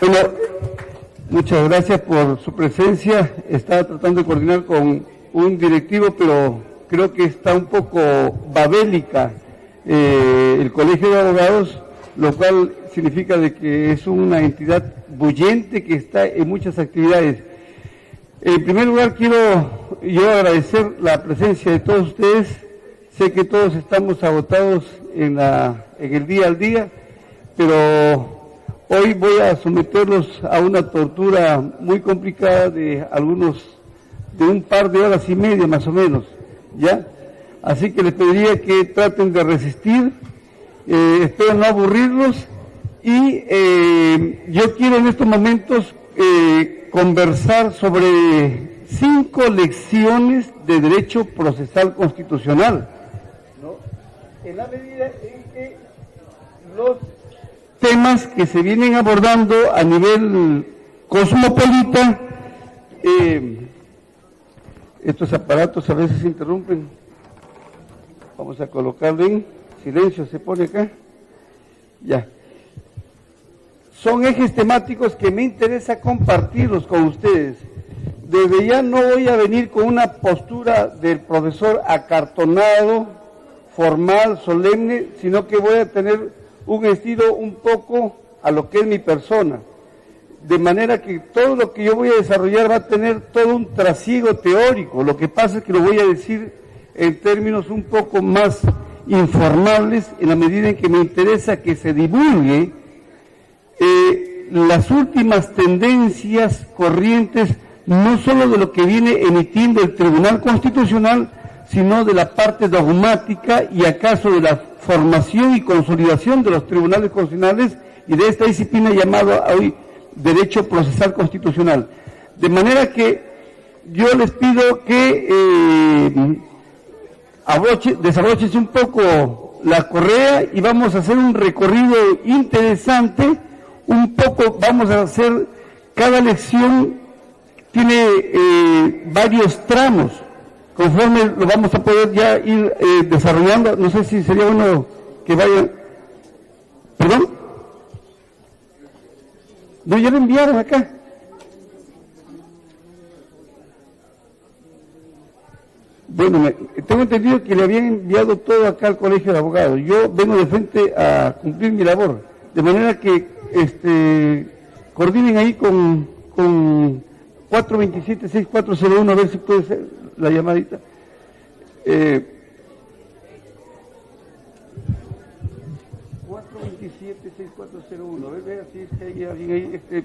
Bueno, muchas gracias por su presencia. Estaba tratando de coordinar con un directivo, pero creo que está un poco babélica el Colegio de Abogados, lo cual significa de que es una entidad bullente que está en muchas actividades. En primer lugar, quiero yo agradecer la presencia de todos ustedes. Sé que todos estamos agotados en el día al día, pero hoy voy a someterlos a una tortura muy complicada de un par de horas y media más o menos, ¿ya? Así que les pediría que traten de resistir, espero no aburrirlos, y yo quiero en estos momentos conversar sobre 5 lecciones de derecho procesal constitucional, ¿no? En la medida en que los temas que se vienen abordando a nivel cosmopolita, estos aparatos a veces se interrumpen. Vamos a colocarlo en silencio, se pone acá. Ya. Son ejes temáticos que me interesa compartirlos con ustedes. Desde ya no voy a venir con una postura del profesor acartonado, formal, solemne, sino que voy a tener un estilo un poco a lo que es mi persona. De manera que todo lo que yo voy a desarrollar va a tener todo un trasiego teórico. Lo que pasa es que lo voy a decir en términos un poco más informables, en la medida en que me interesa que se divulgue las últimas tendencias corrientes, no solo de lo que viene emitiendo el Tribunal Constitucional, sino de la parte dogmática y acaso de la formación y consolidación de los tribunales constitucionales y de esta disciplina llamada hoy Derecho Procesal Constitucional. De manera que yo les pido que desabróchense un poco la correa y vamos a hacer un recorrido interesante. Un poco vamos a hacer, cada lección tiene varios tramos, conforme lo vamos a poder ya ir desarrollando. No sé si sería uno que vaya. ¿Perdón? No, ya lo enviaron acá. Bueno, tengo entendido que le habían enviado todo acá al Colegio de Abogados. Yo vengo de frente a cumplir mi labor, de manera que coordinen ahí con 427-6401, a ver si puede ser la llamadita. 427-6401, a ver si es que hay alguien ahí.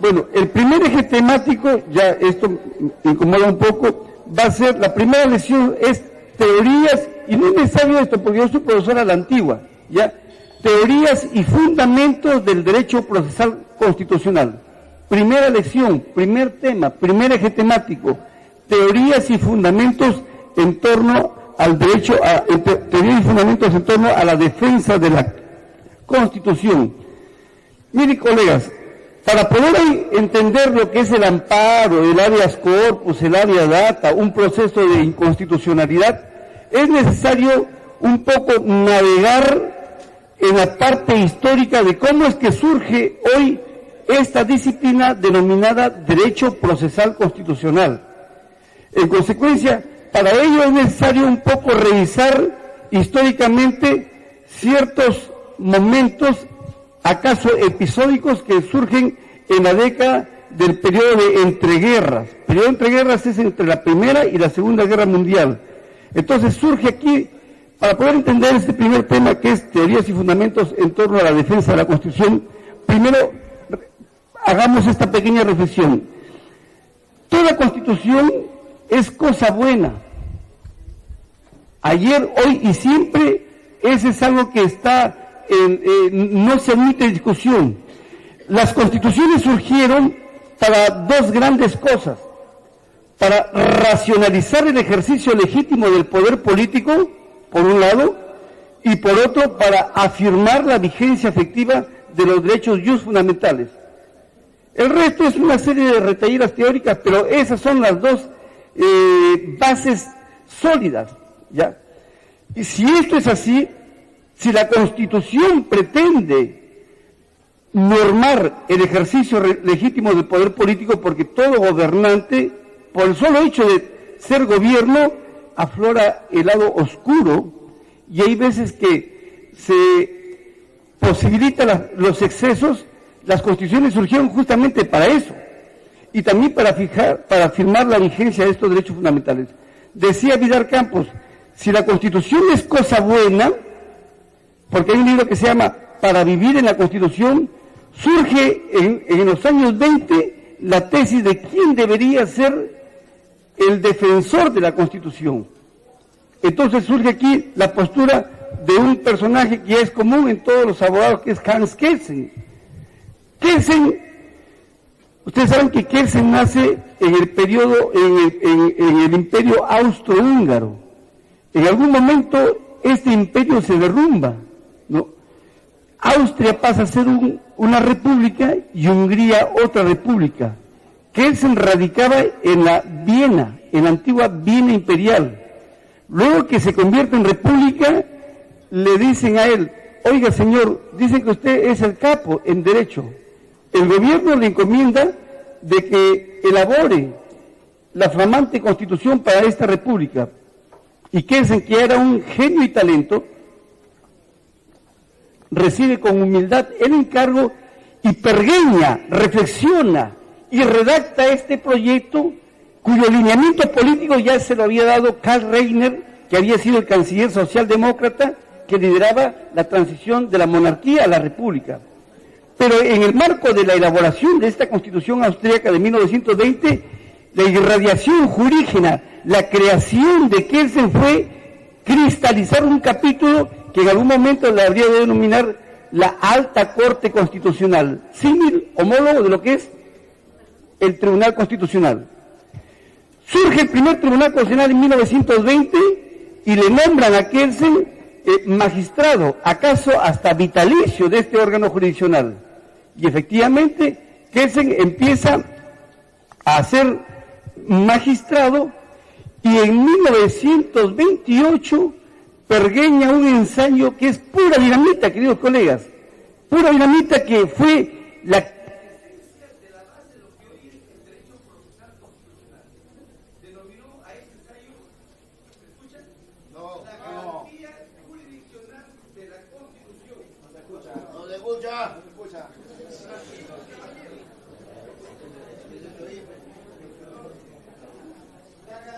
Bueno, el primer eje temático, ya esto me incomoda un poco, va a ser, la primera lección es teorías, y no es necesario esto porque yo soy profesora a la antigua, ¿ya? Teorías y fundamentos del derecho procesal constitucional. Primera lección, primer tema, primer eje temático, teorías y fundamentos en torno al derecho, teorías y fundamentos en torno a la defensa de la Constitución. Miren, colegas, para poder entender lo que es el amparo, el habeas corpus, el habeas data, un proceso de inconstitucionalidad, es necesario un poco navegar en la parte histórica de cómo es que surge hoy esta disciplina denominada Derecho Procesal Constitucional. En consecuencia, para ello es necesario un poco revisar históricamente ciertos momentos, acaso episódicos, que surgen en la década del periodo de entreguerras. El periodo de entreguerras es entre la Primera y la Segunda Guerra Mundial. Entonces surge aquí, para poder entender este primer tema, que es teorías y fundamentos en torno a la defensa de la Constitución, primero hagamos esta pequeña reflexión. Toda Constitución es cosa buena. Ayer, hoy y siempre, ese es algo que está no se admite discusión. Las constituciones surgieron para dos grandes cosas: para racionalizar el ejercicio legítimo del poder político, por un lado, y por otro, para afirmar la vigencia efectiva de los derechos jus fundamentales. El resto es una serie de retaídas teóricas, pero esas son las dos bases sólidas, ¿ya? Y si esto es así, si la Constitución pretende normar el ejercicio legítimo del poder político, porque todo gobernante, por el solo hecho de ser gobierno, aflora el lado oscuro, y hay veces que se posibilitan los excesos. Las constituciones surgieron justamente para eso, y también para firmar la vigencia de estos derechos fundamentales. Decía Vidal Campos, si la Constitución es cosa buena, porque hay un libro que se llama Para vivir en la Constitución, surge en los años 20 la tesis de quién debería ser el defensor de la Constitución. Entonces surge aquí la postura de un personaje que es común en todos los abogados, que es Hans Kelsen. Kelsen, ustedes saben que Kelsen nace en el periodo, en el imperio austrohúngaro. En algún momento este imperio se derrumba, ¿no? Austria pasa a ser una república y Hungría otra república. Kelsen radicaba en la Viena, en la antigua Viena imperial. Luego que se convierte en república, le dicen a él, oiga señor, dicen que usted es el capo en derecho. El gobierno le encomienda de que elabore la flamante constitución para esta república. Y Kelsen, que era un genio y talento, recibe con humildad el encargo y pergeña, reflexiona y redacta este proyecto, cuyo lineamiento político ya se lo había dado Karl Reiner, que había sido el canciller socialdemócrata que lideraba la transición de la monarquía a la república. Pero en el marco de la elaboración de esta Constitución austríaca de 1920, la irradiación jurígena, la creación de Kelsen fue cristalizar un capítulo que en algún momento le habría de denominar la Alta Corte Constitucional, símil, homólogo de lo que es el Tribunal Constitucional. Surge el primer Tribunal Constitucional en 1920 y le nombran a Kelsen magistrado, acaso hasta vitalicio de este órgano jurisdiccional. Y efectivamente, Kelsen empieza a ser magistrado y en 1928 pergeña un ensayo que es pura dinamita, queridos colegas, pura dinamita, que fue la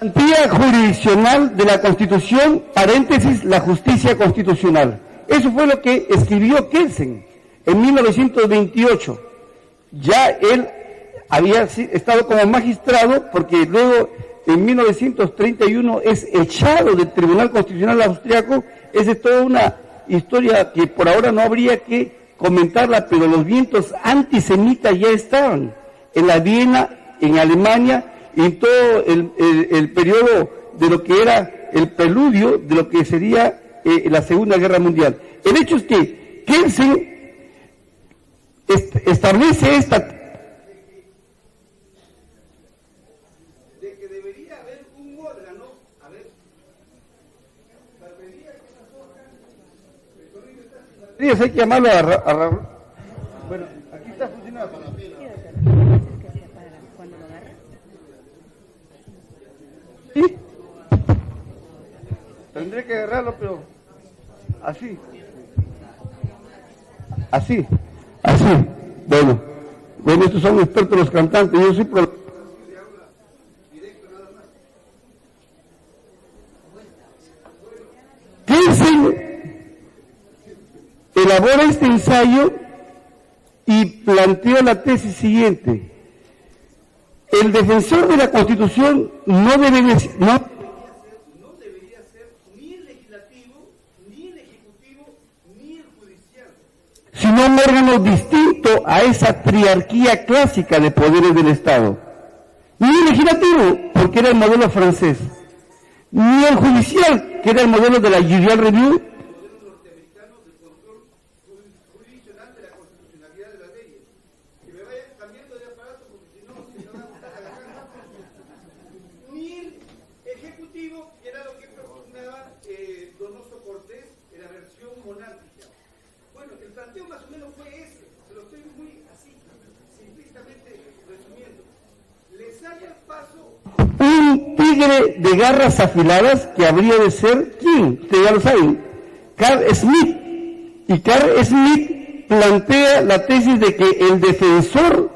garantía jurisdiccional de la Constitución, paréntesis, la justicia constitucional. Eso fue lo que escribió Kelsen en 1928. Ya él había estado como magistrado, porque luego en 1931 es echado del Tribunal Constitucional Austriaco. Esa es toda una historia que por ahora no habría que comentarla, pero los vientos antisemitas ya estaban en la Viena, en Alemania, en todo el periodo de lo que era el preludio de lo que sería la Segunda Guerra Mundial. El hecho es que Kelsen establece esta de que debería haber un órgano, hay que llamarlo a Raúl. Bueno, aquí está funcionando. ¿Sí? Tendré que agarrarlo, pero así. Bueno, estos son expertos los cantantes, yo soy pro... Kelsen elabora este ensayo y plantea la tesis siguiente: el defensor de la Constitución no debería ser ni el legislativo, ni el ejecutivo, ni el judicial, sino un órgano distinto a esa triarquía clásica de poderes del Estado. Ni el legislativo, porque era el modelo francés, ni el judicial, que era el modelo de la Judicial Review, tiene de garras afiladas que habría de ser, ¿quién? Ustedes ya lo saben, Carl Schmitt. Y Carl Schmitt plantea la tesis de que el defensor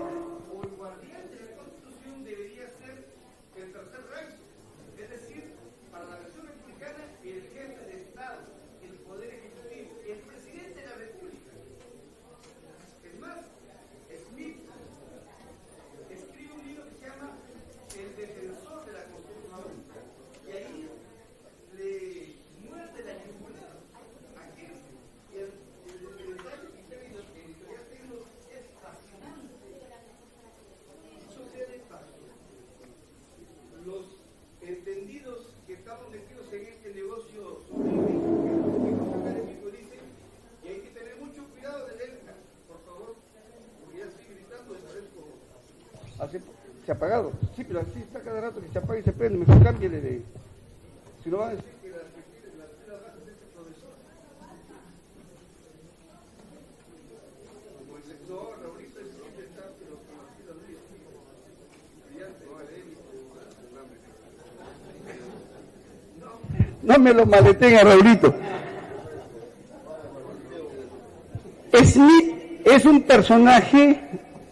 o el guardián de la Constitución debería ser el tercer Reich, es decir, para la versión republicana, el jefe de Estado, el poder ejecutivo, el presidente de la República. Es más, Schmitt escribe un libro que se llama El defensor de la Constitución, y ahí le muerde la yugular a Kelsen. Y el detalle que está en editorial Tecnos es fascinante. Sucede fácil. Los entendidos que estamos metidos en este negocio académico dicen que hay que tener mucho cuidado de ELCA, por favor, porque ya estoy gritando, se ha apagado. Sí, pero así está cada rato que se apaga y se prende. Mejor cámbiale de. Si no van a decir que las pilas bajas es el profesor. Como el sector, ahorita siempre está, pero con las pilas brillante, no me lo maletenga, Raulito. Schmitt es un personaje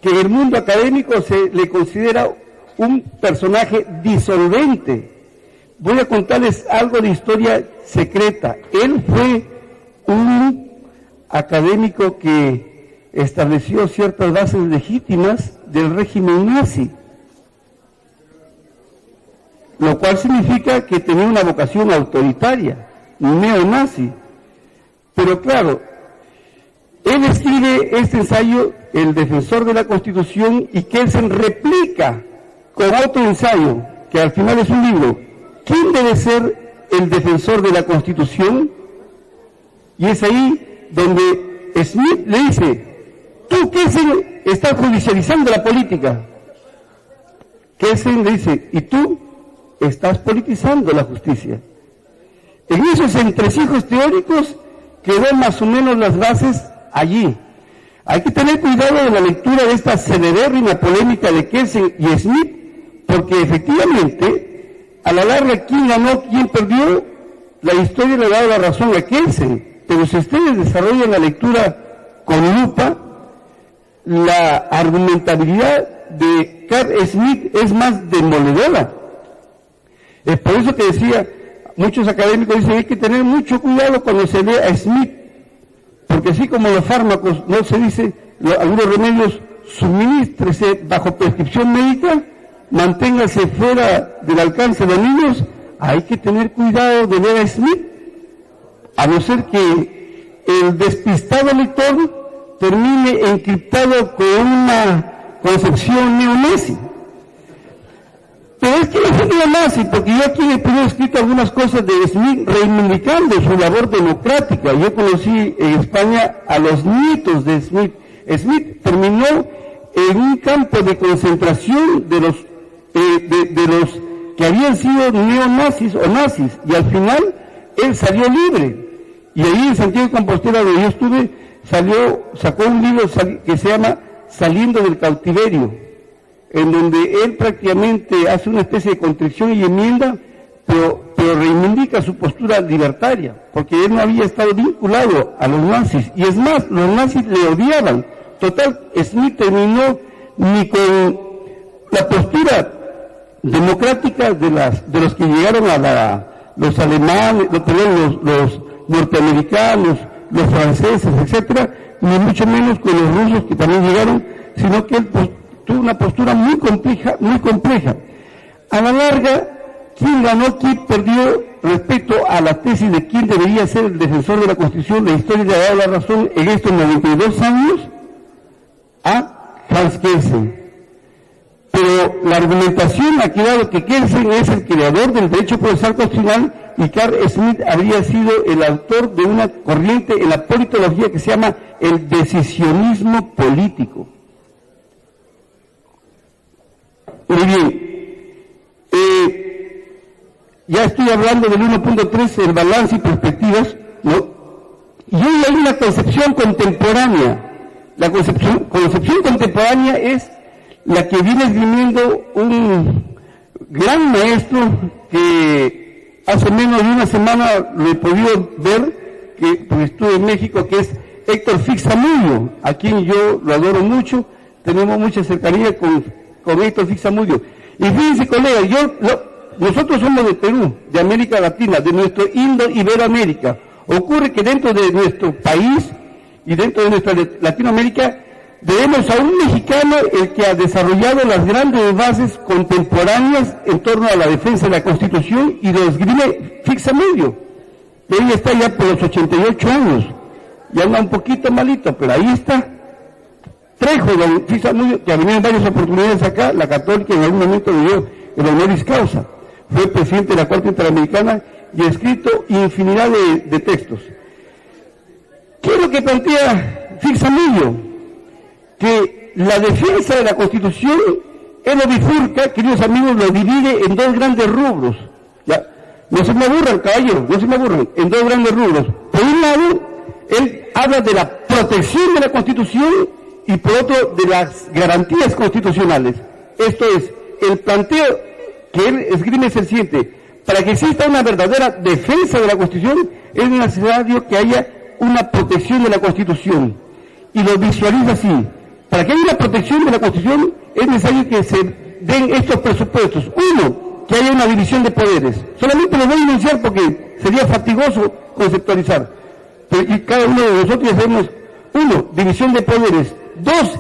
que en el mundo académico se le considera un personaje disolvente. Voy a contarles algo de historia secreta. Él fue un académico que estableció ciertas bases legítimas del régimen nazi, lo cual significa que tenía una vocación autoritaria, neonazi. Pero claro, él escribe este ensayo, El defensor de la Constitución, y Kelsen replica con otro ensayo, que al final es un libro. ¿Quién debe ser el defensor de la Constitución? Y es ahí donde Schmitt le dice, tú, Kelsen, estás judicializando la política. Kelsen le dice, y tú estás politizando la justicia. En esos entresijos teóricos quedó más o menos las bases allí. Hay que tener cuidado de la lectura de esta celebérrima polémica de Kelsen y Schmitt, porque efectivamente, a la larga, quién ganó, quién perdió, la historia le ha dado la razón a Kelsen. Pero si ustedes desarrollan la lectura con lupa, la argumentabilidad de Carl Schmitt es más demoledora. Es por eso que decía, muchos académicos dicen, hay que tener mucho cuidado cuando se lee a Schmitt, porque así como los fármacos, no se dice, algunos remedios, suministrese bajo prescripción médica, manténgase fuera del alcance de niños, hay que tener cuidado de leer a Schmitt, a no ser que el despistado lector termine encriptado con una concepción neonazi. Pero es que no fue neonazi, porque yo aquí he escrito algunas cosas de Schmitt reivindicando su labor democrática. Yo conocí en España a los nietos de Schmitt. Schmitt terminó en un campo de concentración de los que habían sido neonazis o nazis, y al final él salió libre. Y ahí en Santiago de Compostela, donde yo estuve, sacó un libro que se llama Saliendo del cautiverio, en donde él prácticamente hace una especie de contrición y enmienda, pero reivindica su postura libertaria, porque él no había estado vinculado a los nazis, y es más, los nazis le odiaban. Total, Schmitt terminó ni con la postura democrática de los que llegaron los alemanes, los norteamericanos, los franceses, etcétera, ni mucho menos con los rusos que también llegaron, sino que él tuvo una postura muy compleja. A la larga, ¿quién ganó, quién perdió respecto a la tesis de quién debería ser el defensor de la Constitución? La historia le ha dado la razón en estos 92 años a Hans Kelsen. Pero la argumentación ha quedado que Kelsen es el creador del derecho procesal constitucional y Carl Schmitt habría sido el autor de una corriente en la politología que se llama el decisionismo político. Muy bien, ya estoy hablando del 1.3, el balance y perspectivas, ¿no? Y hoy hay una concepción contemporánea. La concepción contemporánea es la que viene esgrimiendo un gran maestro que hace menos de una semana lo he podido ver, porque estuve en México, que es Héctor Fix Zamudio, a quien yo lo adoro mucho, tenemos mucha cercanía con Héctor Fix Zamudio. Y fíjense, colegas, nosotros somos de Perú, de América Latina, de nuestro Iberoamérica. Ocurre que dentro de nuestro país y dentro de nuestra Latinoamérica debemos a un mexicano el que ha desarrollado las grandes bases contemporáneas en torno a la defensa de la Constitución y lo esgrime Fix Zamudio. Él está ya por los 88 años, ya anda un poquito malito, pero ahí está. Trejo, don Fix Zamudio, que ha venido en varias oportunidades acá, la Católica en algún momento le dio el honoris causa. Fue presidente de la Corte Interamericana y ha escrito infinidad de textos. ¿Qué es lo que plantea Fix Zamudio? Que la defensa de la Constitución, él lo bifurca, queridos amigos, lo divide en dos grandes rubros. ¿Ya? No se me aburran, caballeros, no se me aburran, en dos grandes rubros. Por un lado, él habla de la protección de la Constitución y por otro, de las garantías constitucionales. Esto es, el planteo que él esgrime es el siguiente: para que exista una verdadera defensa de la Constitución, es necesario que haya una protección de la Constitución. Y lo visualiza así: para que haya una protección de la Constitución, es necesario que se den estos presupuestos. Uno, que haya una división de poderes. Solamente lo voy a enunciar porque sería fatigoso conceptualizar. Pero, y cada uno de nosotros hacemos: uno, división de poderes. Dos,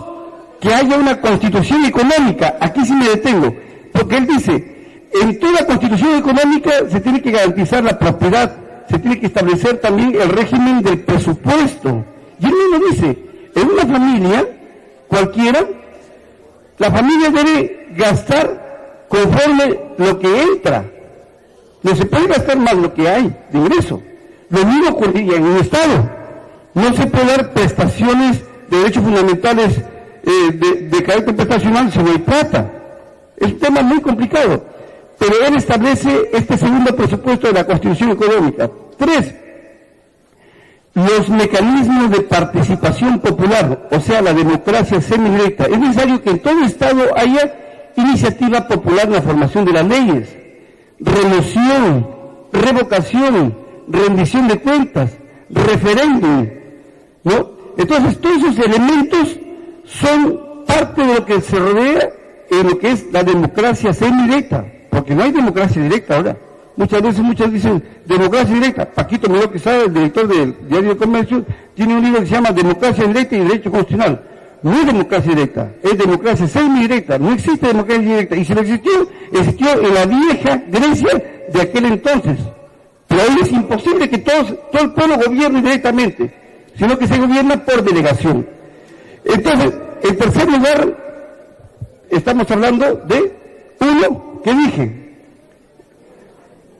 que haya una constitución económica. Aquí sí me detengo, porque él dice, en toda constitución económica se tiene que garantizar la propiedad, se tiene que establecer también el régimen del presupuesto. Y él mismo dice, en una familia cualquiera, la familia debe gastar conforme lo que entra. No se puede gastar más lo que hay de ingreso. Lo mismo ocurriría en un Estado. No se puede dar prestaciones de derechos fundamentales de carácter prestacional si no hay plata. Es un tema muy complicado. Pero él establece este segundo presupuesto de la Constitución Económica. 3. Los mecanismos de participación popular, o sea, la democracia semidirecta. Es necesario que en todo Estado haya iniciativa popular en la formación de las leyes, remoción, revocación, rendición de cuentas, referéndum, ¿no? Entonces, todos esos elementos son parte de lo que se rodea en lo que es la democracia semidirecta, porque no hay democracia directa ahora. Muchas veces muchos dicen democracia directa. Paquito Miró Quesada, el director del Diario de Comercio, tiene un libro que se llama Democracia Directa y Derecho Constitucional. No es democracia directa, es democracia semidirecta. No existe democracia directa. Y si no existió, existió en la vieja Grecia de aquel entonces. Pero hoy es imposible que todo el pueblo gobierne directamente, sino que se gobierna por delegación. Entonces, en tercer lugar, estamos hablando de, uno, ¿qué dije?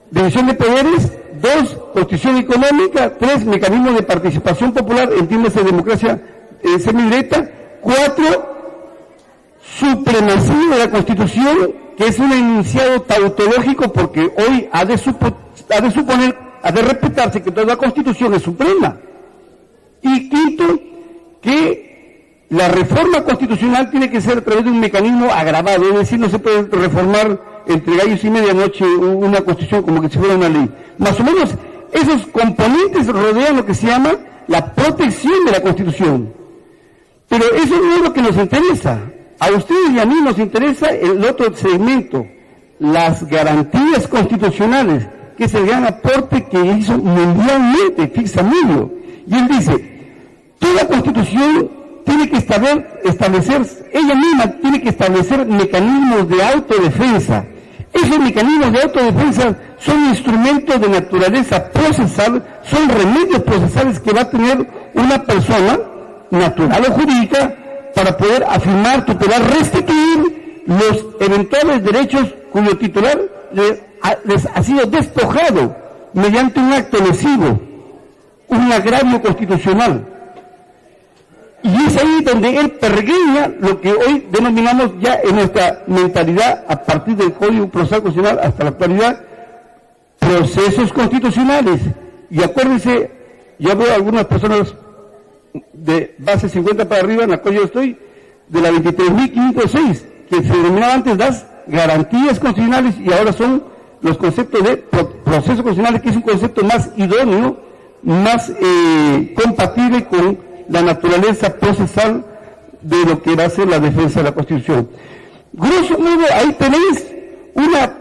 División de poderes. 2, constitución económica. 3, mecanismos de participación popular, entiéndase democracia semidirecta. 4, supremacía de la Constitución, que es un enunciado tautológico porque hoy ha de respetarse que toda la Constitución es suprema. Y 5, que la reforma constitucional tiene que ser a través de un mecanismo agravado, es decir, no se puede reformar entre gallos y medianoche una Constitución como que si fuera una ley. Más o menos esos componentes rodean lo que se llama la protección de la Constitución. Pero eso no es lo que nos interesa. A ustedes y a mí nos interesa el otro segmento, las garantías constitucionales, que es el gran aporte que hizo mundialmente Fix Zamudio. Y él dice, toda Constitución tiene que establecer, ella misma tiene que establecer mecanismos de autodefensa. Esos mecanismos de autodefensa son instrumentos de naturaleza procesal, son remedios procesales que va a tener una persona, natural o jurídica, para poder afirmar, tutelar, restituir los eventuales derechos cuyo titular les ha sido despojado mediante un acto lesivo, un agravio constitucional. Y es ahí donde él pergeña lo que hoy denominamos ya en nuestra mentalidad, a partir del Código Procesal Constitucional hasta la actualidad, procesos constitucionales. Y acuérdense, ya veo algunas personas de base 50 para arriba, en la cual yo estoy, de la 23.506, que se denominaba antes las garantías constitucionales y ahora son los conceptos de procesos constitucionales, que es un concepto más idóneo, más compatible con la naturaleza procesal de lo que va a ser la defensa de la Constitución. Grosso modo, ahí tenéis una,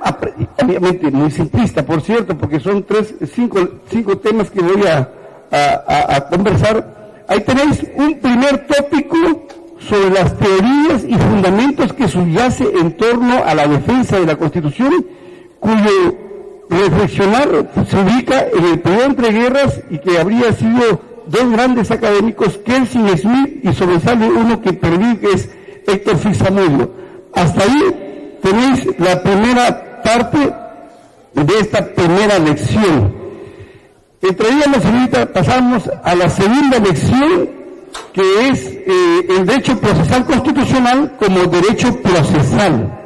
obviamente muy simplista, por cierto, porque son cinco temas que voy a conversar. Ahí tenéis un primer tópico sobre las teorías y fundamentos que subyace en torno a la defensa de la Constitución, cuyo reflexionar se ubica en el periodo entre guerras y que habría sido dos grandes académicos, Kelsen y Smith, y sobresale uno que perdí, que es Héctor Fisamudio. Hasta ahí tenéis la primera parte de esta primera lección. Entraríamos ahorita, pasamos a la segunda lección, que es el derecho procesal constitucional como derecho procesal.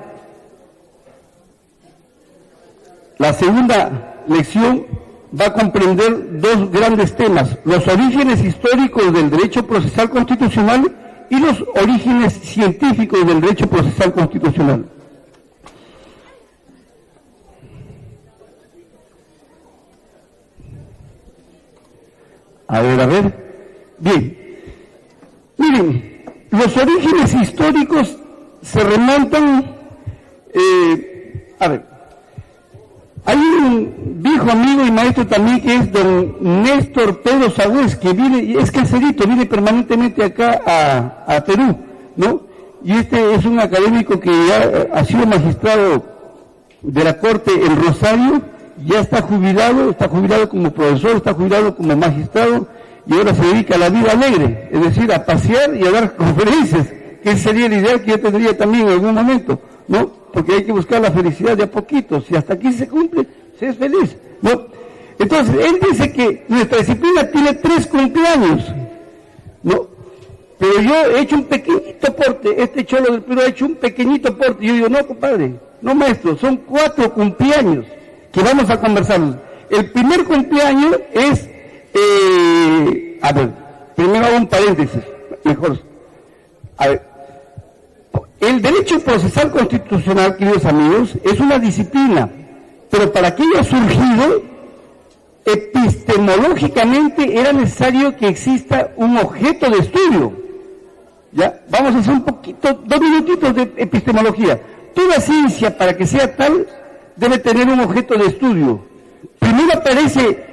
La segunda lección va a comprender dos grandes temas: los orígenes históricos del derecho procesal constitucional y los orígenes científicos del derecho procesal constitucional. A ver. Bien. Miren, los orígenes históricos se remontan, hay un viejo amigo y maestro también que es don Néstor Pedro Sagüez, que viene, es caserito, viene permanentemente acá a Perú, ¿no? Y este es un académico que ya ha sido magistrado de la Corte en Rosario, ya está jubilado como profesor, está jubilado como magistrado, y ahora se dedica a la vida alegre, es decir, a pasear y a dar conferencias, que sería el ideal que yo tendría también en algún momento, ¿no? Porque hay que buscar la felicidad de a poquito, si hasta aquí se cumple, se es feliz, ¿no? Entonces, él dice que nuestra disciplina tiene 3 cumpleaños, ¿no? Pero yo he hecho un pequeñito aporte, este cholo del Perú ha hecho un pequeñito aporte, y yo digo, no, compadre, no, maestro, son 4 cumpleaños que vamos a conversar. El primer cumpleaños es, primero hago un paréntesis, mejor. El derecho procesal constitucional, queridos amigos, es una disciplina, pero para que haya surgido, epistemológicamente era necesario que exista un objeto de estudio. ¿Ya? Vamos a hacer un poquito, 2 minutitos de epistemología. Toda ciencia, para que sea tal, debe tener un objeto de estudio. Primero aparece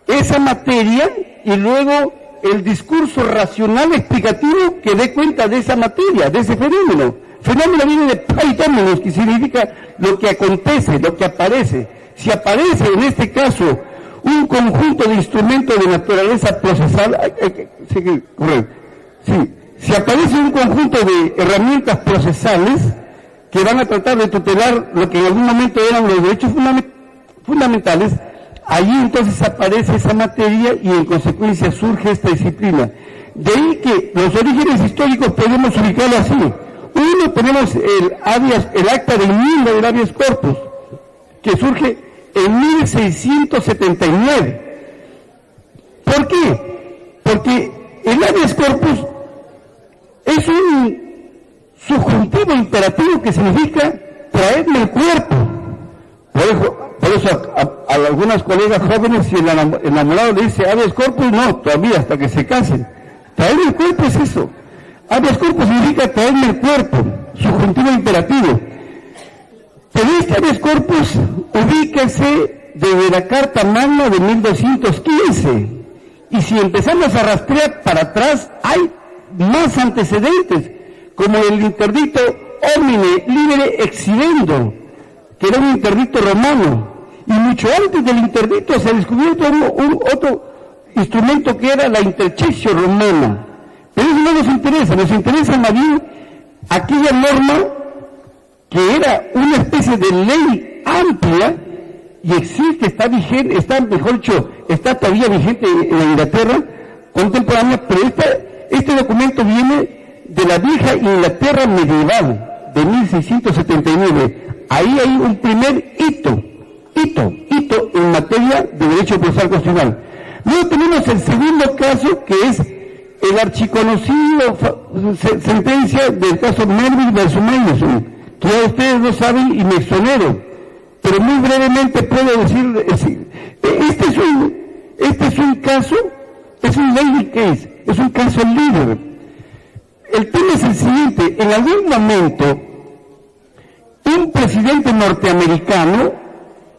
esa materia y luego el discurso racional explicativo que dé cuenta de esa materia, de ese fenómeno. Fenómeno viene de paidómenos, que significa lo que acontece, lo que aparece. Si aparece en este caso un conjunto de instrumentos de naturaleza procesal, si aparece un conjunto de herramientas procesales que van a tratar de tutelar lo que en algún momento eran los derechos fundamentales, allí entonces aparece esa materia y en consecuencia surge esta disciplina. De ahí que los orígenes históricos podemos ubicarlo así. Uno, tenemos el acta de enmienda del habeas corpus, que surge en 1679. ¿Por qué? Porque el habeas corpus es un subjuntivo imperativo que significa traerme el cuerpo. Por eso a algunas colegas jóvenes, si el enamorado le dice habeas corpus, no, todavía hasta que se casen. Traerme el cuerpo es eso. Habeas corpus significa traerme el cuerpo, subjuntivo imperativo. Pero este habeas corpus ubíquese desde la Carta Magna de 1215. Y si empezamos a rastrear para atrás, hay más antecedentes, como el interdicto homine libere exhibendo, que era un interdicto romano. Y mucho antes del interdicto se descubrió otro instrumento que era la intercessio romana. Pero eso no nos interesa más bien aquella norma que era una especie de ley amplia y existe, está vigente, está todavía vigente en la Inglaterra contemporánea, pero este documento viene de la vieja Inglaterra medieval de 1679. Ahí hay un primer hito en materia de derecho procesal constitucional. Luego tenemos el segundo caso, que es el archiconocido sentencia del caso Melville versus Mayerson, que ya ustedes lo saben y me exonero. pero muy brevemente puedo decir este es un caso, es un lady case, es un caso líder. El tema es el siguiente: en algún momento un presidente norteamericano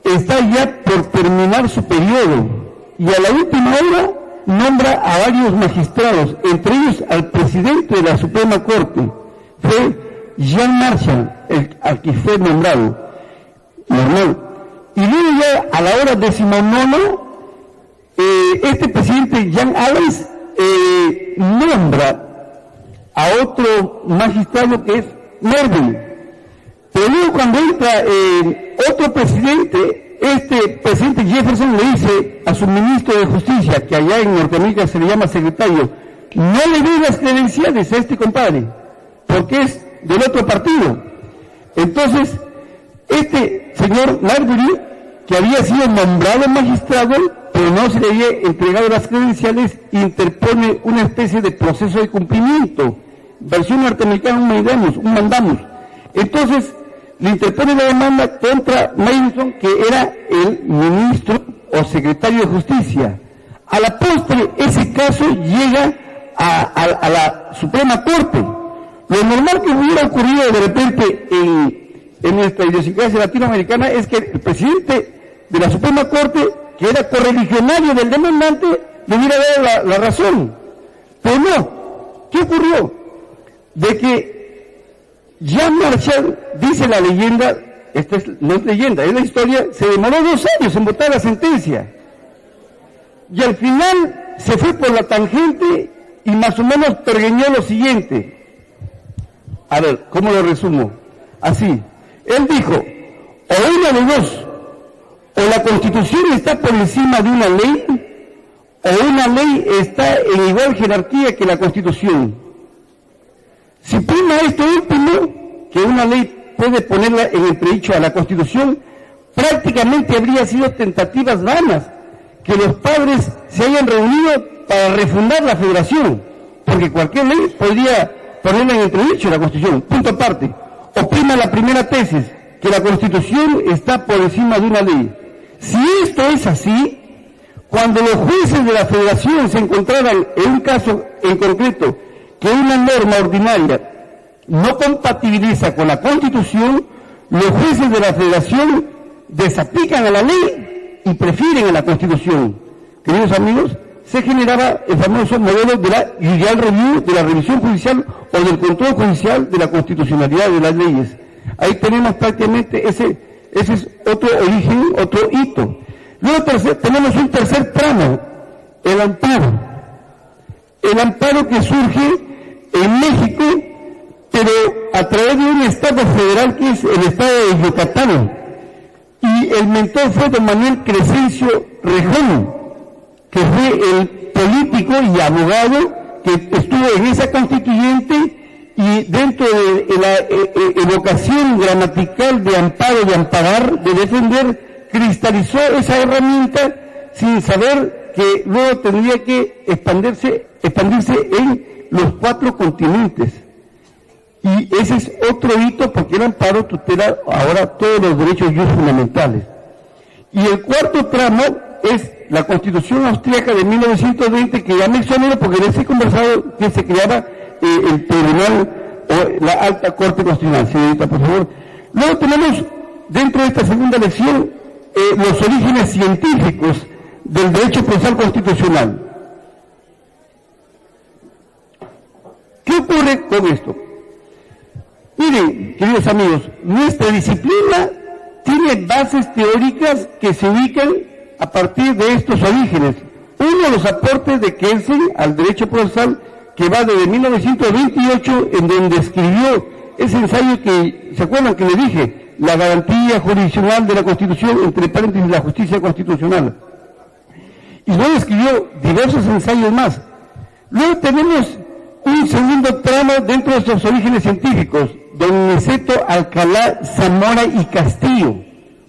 está ya por terminar su periodo y a la última hora nombra a varios magistrados, entre ellos al presidente de la Suprema Corte. Fue Jean Marshall al que fue nombrado. Normal. Y luego ya a la hora 19, este presidente Jean Adams nombra a otro magistrado que es Marbury. Pero luego cuando entra otro presidente, este presidente Jefferson le dice a su ministro de Justicia, que allá en Norteamérica se le llama secretario, no le dé las credenciales a este compadre, porque es del otro partido. Entonces, este señor Marbury, que había sido nombrado magistrado, pero no se le había entregado las credenciales, interpone una especie de proceso de cumplimiento. Versión norteamericana, un mandamos. Entonces, le interpone la demanda contra Madison, que era el ministro o secretario de Justicia. A la postre, ese caso llega a la Suprema Corte. Lo normal que hubiera ocurrido de repente en nuestra idiosincrasia latinoamericana es que el presidente de la Suprema Corte, que era correligionario del demandante, le hubiera dado la razón. Pero no. ¿Qué ocurrió? De que Jean Marshall, dice la leyenda, no es leyenda, es la historia, se demoró 2 años en votar la sentencia. Y al final se fue por la tangente y más o menos pergeñó lo siguiente. A ver, ¿cómo lo resumo? Así. Él dijo, o una de dos, o la Constitución está por encima de una ley, o una ley está en igual jerarquía que la Constitución. Si prima esto último, que una ley puede ponerla en entredicho a la Constitución, prácticamente habría sido tentativas vanas que los padres se hayan reunido para refundar la federación, porque cualquier ley podría ponerla en entredicho a la Constitución, punto aparte. O prima la primera tesis, que la Constitución está por encima de una ley. Si esto es así, cuando los jueces de la federación se encontraran en un caso en concreto que una norma ordinaria no compatibiliza con la Constitución, los jueces de la Federación desaplican a la ley y prefieren a la Constitución. Queridos amigos, se generaba el famoso modelo de la judicial review, de la revisión judicial o del control judicial de la constitucionalidad de las leyes. Ahí tenemos prácticamente ese es otro origen, otro hito. Luego tenemos un tercer tramo, el amparo. El amparo que surge en México, pero a través de un estado federal que es el estado de Yucatán. Y el mentor fue don Manuel Crescencio Rejón, que fue el político y abogado que estuvo en esa constituyente, y dentro de la evocación gramatical de amparo, de amparar, de defender, cristalizó esa herramienta sin saber que luego tendría que expandirse en los 4 continentes. Y ese es otro hito, porque el amparo tutela ahora todos los derechos fundamentales. Y el cuarto tramo es la Constitución Austríaca de 1920, que ya mencioné porque les he conversado que se creaba el Tribunal o la Alta Corte Constitucional. Señorita, por favor. Luego tenemos, dentro de esta segunda lección, los orígenes científicos del derecho procesal constitucional. ¿Qué ocurre con esto? Miren, queridos amigos, nuestra disciplina tiene bases teóricas que se ubican a partir de estos orígenes. Uno, los aportes de Kelsen al derecho procesal, que va desde 1928, en donde escribió ese ensayo que, ¿se acuerdan que le dije? La garantía jurisdiccional de la Constitución, entre paréntesis, la justicia constitucional. Y luego escribió diversos ensayos más. Luego tenemos un segundo tramo dentro de estos orígenes científicos, don Niceto Alcalá Zamora y Castillo.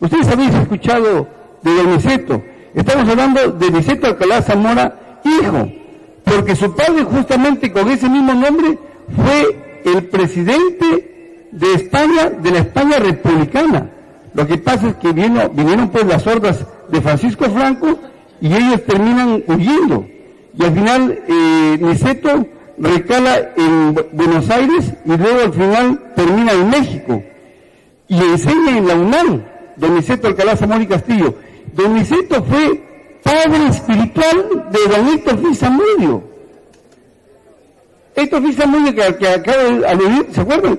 Ustedes habéis escuchado de don Niceto. Estamos hablando de Niceto Alcalá Zamora, hijo, porque su padre, justamente con ese mismo nombre, fue el presidente de España, de la España republicana. Lo que pasa es que vinieron pues las hordas de Francisco Franco y ellos terminan huyendo. Y al final Niceto recala en Buenos Aires y luego al final termina en México. Y enseña en la UNAM, don Niceto Alcalá Zamora y Castillo. Don Niceto fue padre espiritual de don Héctor Fix Zamudio. Héctor Fix Zamudio que acaba de aludir, ¿se acuerdan?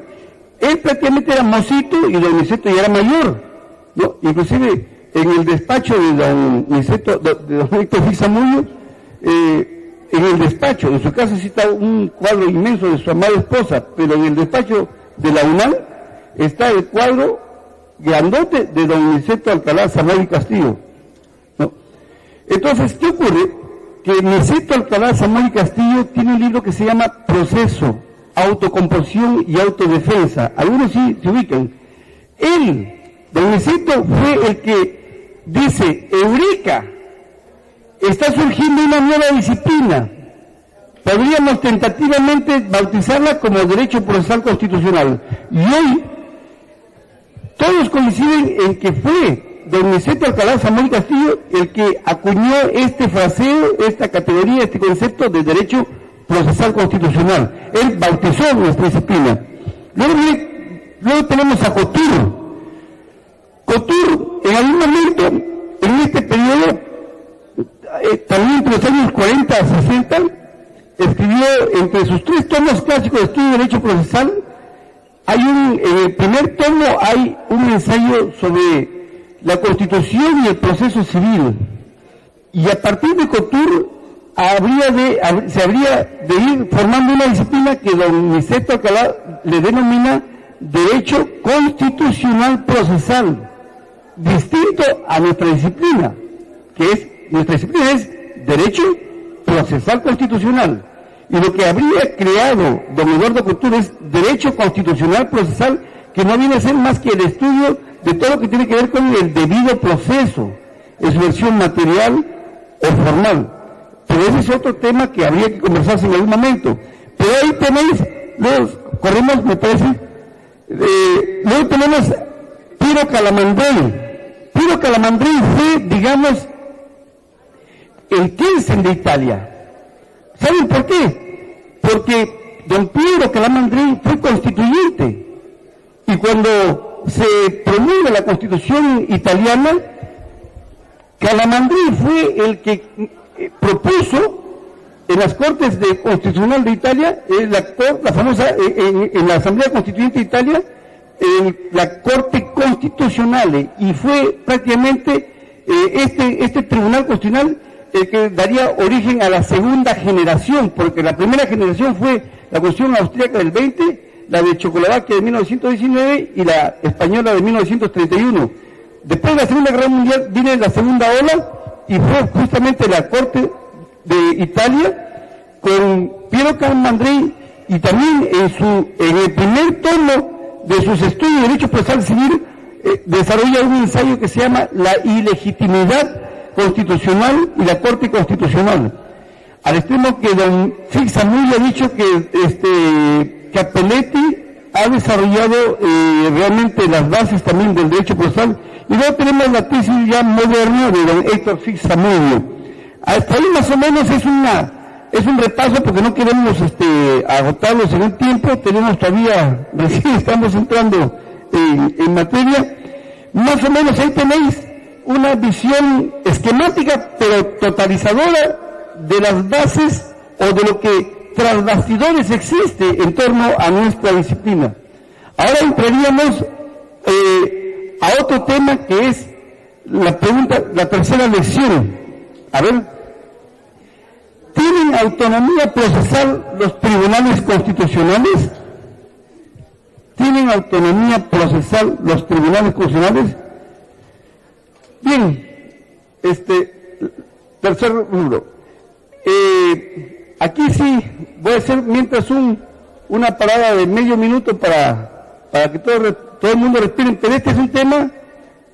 Él prácticamente era mocito y don Niceto ya era mayor, ¿no? Inclusive en el despacho de don Niceto, de don Héctor Fix Zamudio, en el despacho, en su casa sí está un cuadro inmenso de su amada esposa, pero en el despacho de la UNAM está el cuadro grandote de don Niceto Alcalá Zamora y Castillo, ¿no? Entonces, ¿qué ocurre? Que Niceto Alcalá Zamora y Castillo tiene un libro que se llama Proceso, Autocomposición y Autodefensa. Algunos sí se ubican. Él, don Niceto, fue el que dice, Eureka, está surgiendo una nueva disciplina. Podríamos tentativamente bautizarla como Derecho Procesal Constitucional. Y hoy, todos coinciden en que fue don Niceto Alcalá Zamora y Castillo el que acuñó este fraseo, esta categoría, este concepto de Derecho Procesal Constitucional. Él bautizó nuestra disciplina. Luego tenemos a Couture. Couture, en algún momento, en este periodo, también entre los años 40 a 60, escribió entre sus 3 tomos clásicos de estudio de Derecho Procesal, en el primer tomo hay un ensayo sobre la Constitución y el proceso civil. Y a partir de Couture, se habría de ir formando una disciplina que don Niceto Alcalá le denomina Derecho Constitucional Procesal, distinto a nuestra disciplina, nuestra disciplina es Derecho Procesal Constitucional. Y lo que habría creado don Eduardo Couture es Derecho Constitucional Procesal, que no viene a ser más que el estudio de todo lo que tiene que ver con el debido proceso, en su versión material o formal. Pero ese es otro tema que habría que conversarse en algún momento. Pero ahí tenéis, corremos, me parece, luego tenemos Piero Calamandrei. Piero Calamandrei fue, digamos, el Kelsen de Italia. ¿Saben por qué? Porque don Piero Calamandrei fue constituyente. Y cuando se promulga la Constitución italiana, Calamandrei fue el que propuso en las Cortes Constitucional de Italia, la famosa, en la Asamblea Constituyente de Italia, la Corte Constitucional, y fue prácticamente este Tribunal Constitucional el que daría origen a la segunda generación, porque la primera generación fue la Constitución austríaca del 20, la de Checoslovaquia de 1919 y la española de 1931. Después de la Segunda Guerra Mundial viene la segunda ola y fue justamente la Corte de Italia con Piero Calamandrei, y también en el primer tomo de sus estudios de Derecho Procesal Civil desarrolla un ensayo que se llama La ilegitimidad constitucional y la Corte Constitucional, al extremo que don Fix Zamudio ha dicho que Cappelletti ha desarrollado realmente las bases también del derecho procesal. Y luego tenemos la tesis ya moderna de don Héctor Fix Zamudio. Hasta ahí más o menos es un repaso, porque no queremos agotarlos en un tiempo, recién estamos entrando en materia. Más o menos ahí tenéis una visión esquemática pero totalizadora de las bases o de lo que tras bastidores existe en torno a nuestra disciplina. Ahora entraríamos a otro tema, que es la tercera lección. A ver, ¿tienen autonomía procesal los tribunales constitucionales? ¿Tienen autonomía procesal los tribunales constitucionales? Bien, tercer rubro. Aquí sí voy a hacer mientras una parada de medio minuto para que todo el mundo respire, pero este es un tema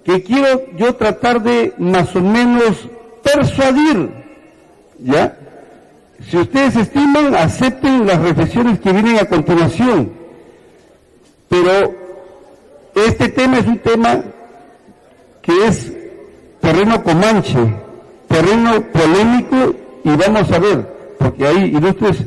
que quiero yo tratar de más o menos persuadir, ¿ya? Si ustedes estiman, acepten las reflexiones que vienen a continuación, pero este tema es un tema que es terreno comanche, terreno polémico, y vamos a ver, porque hay ilustres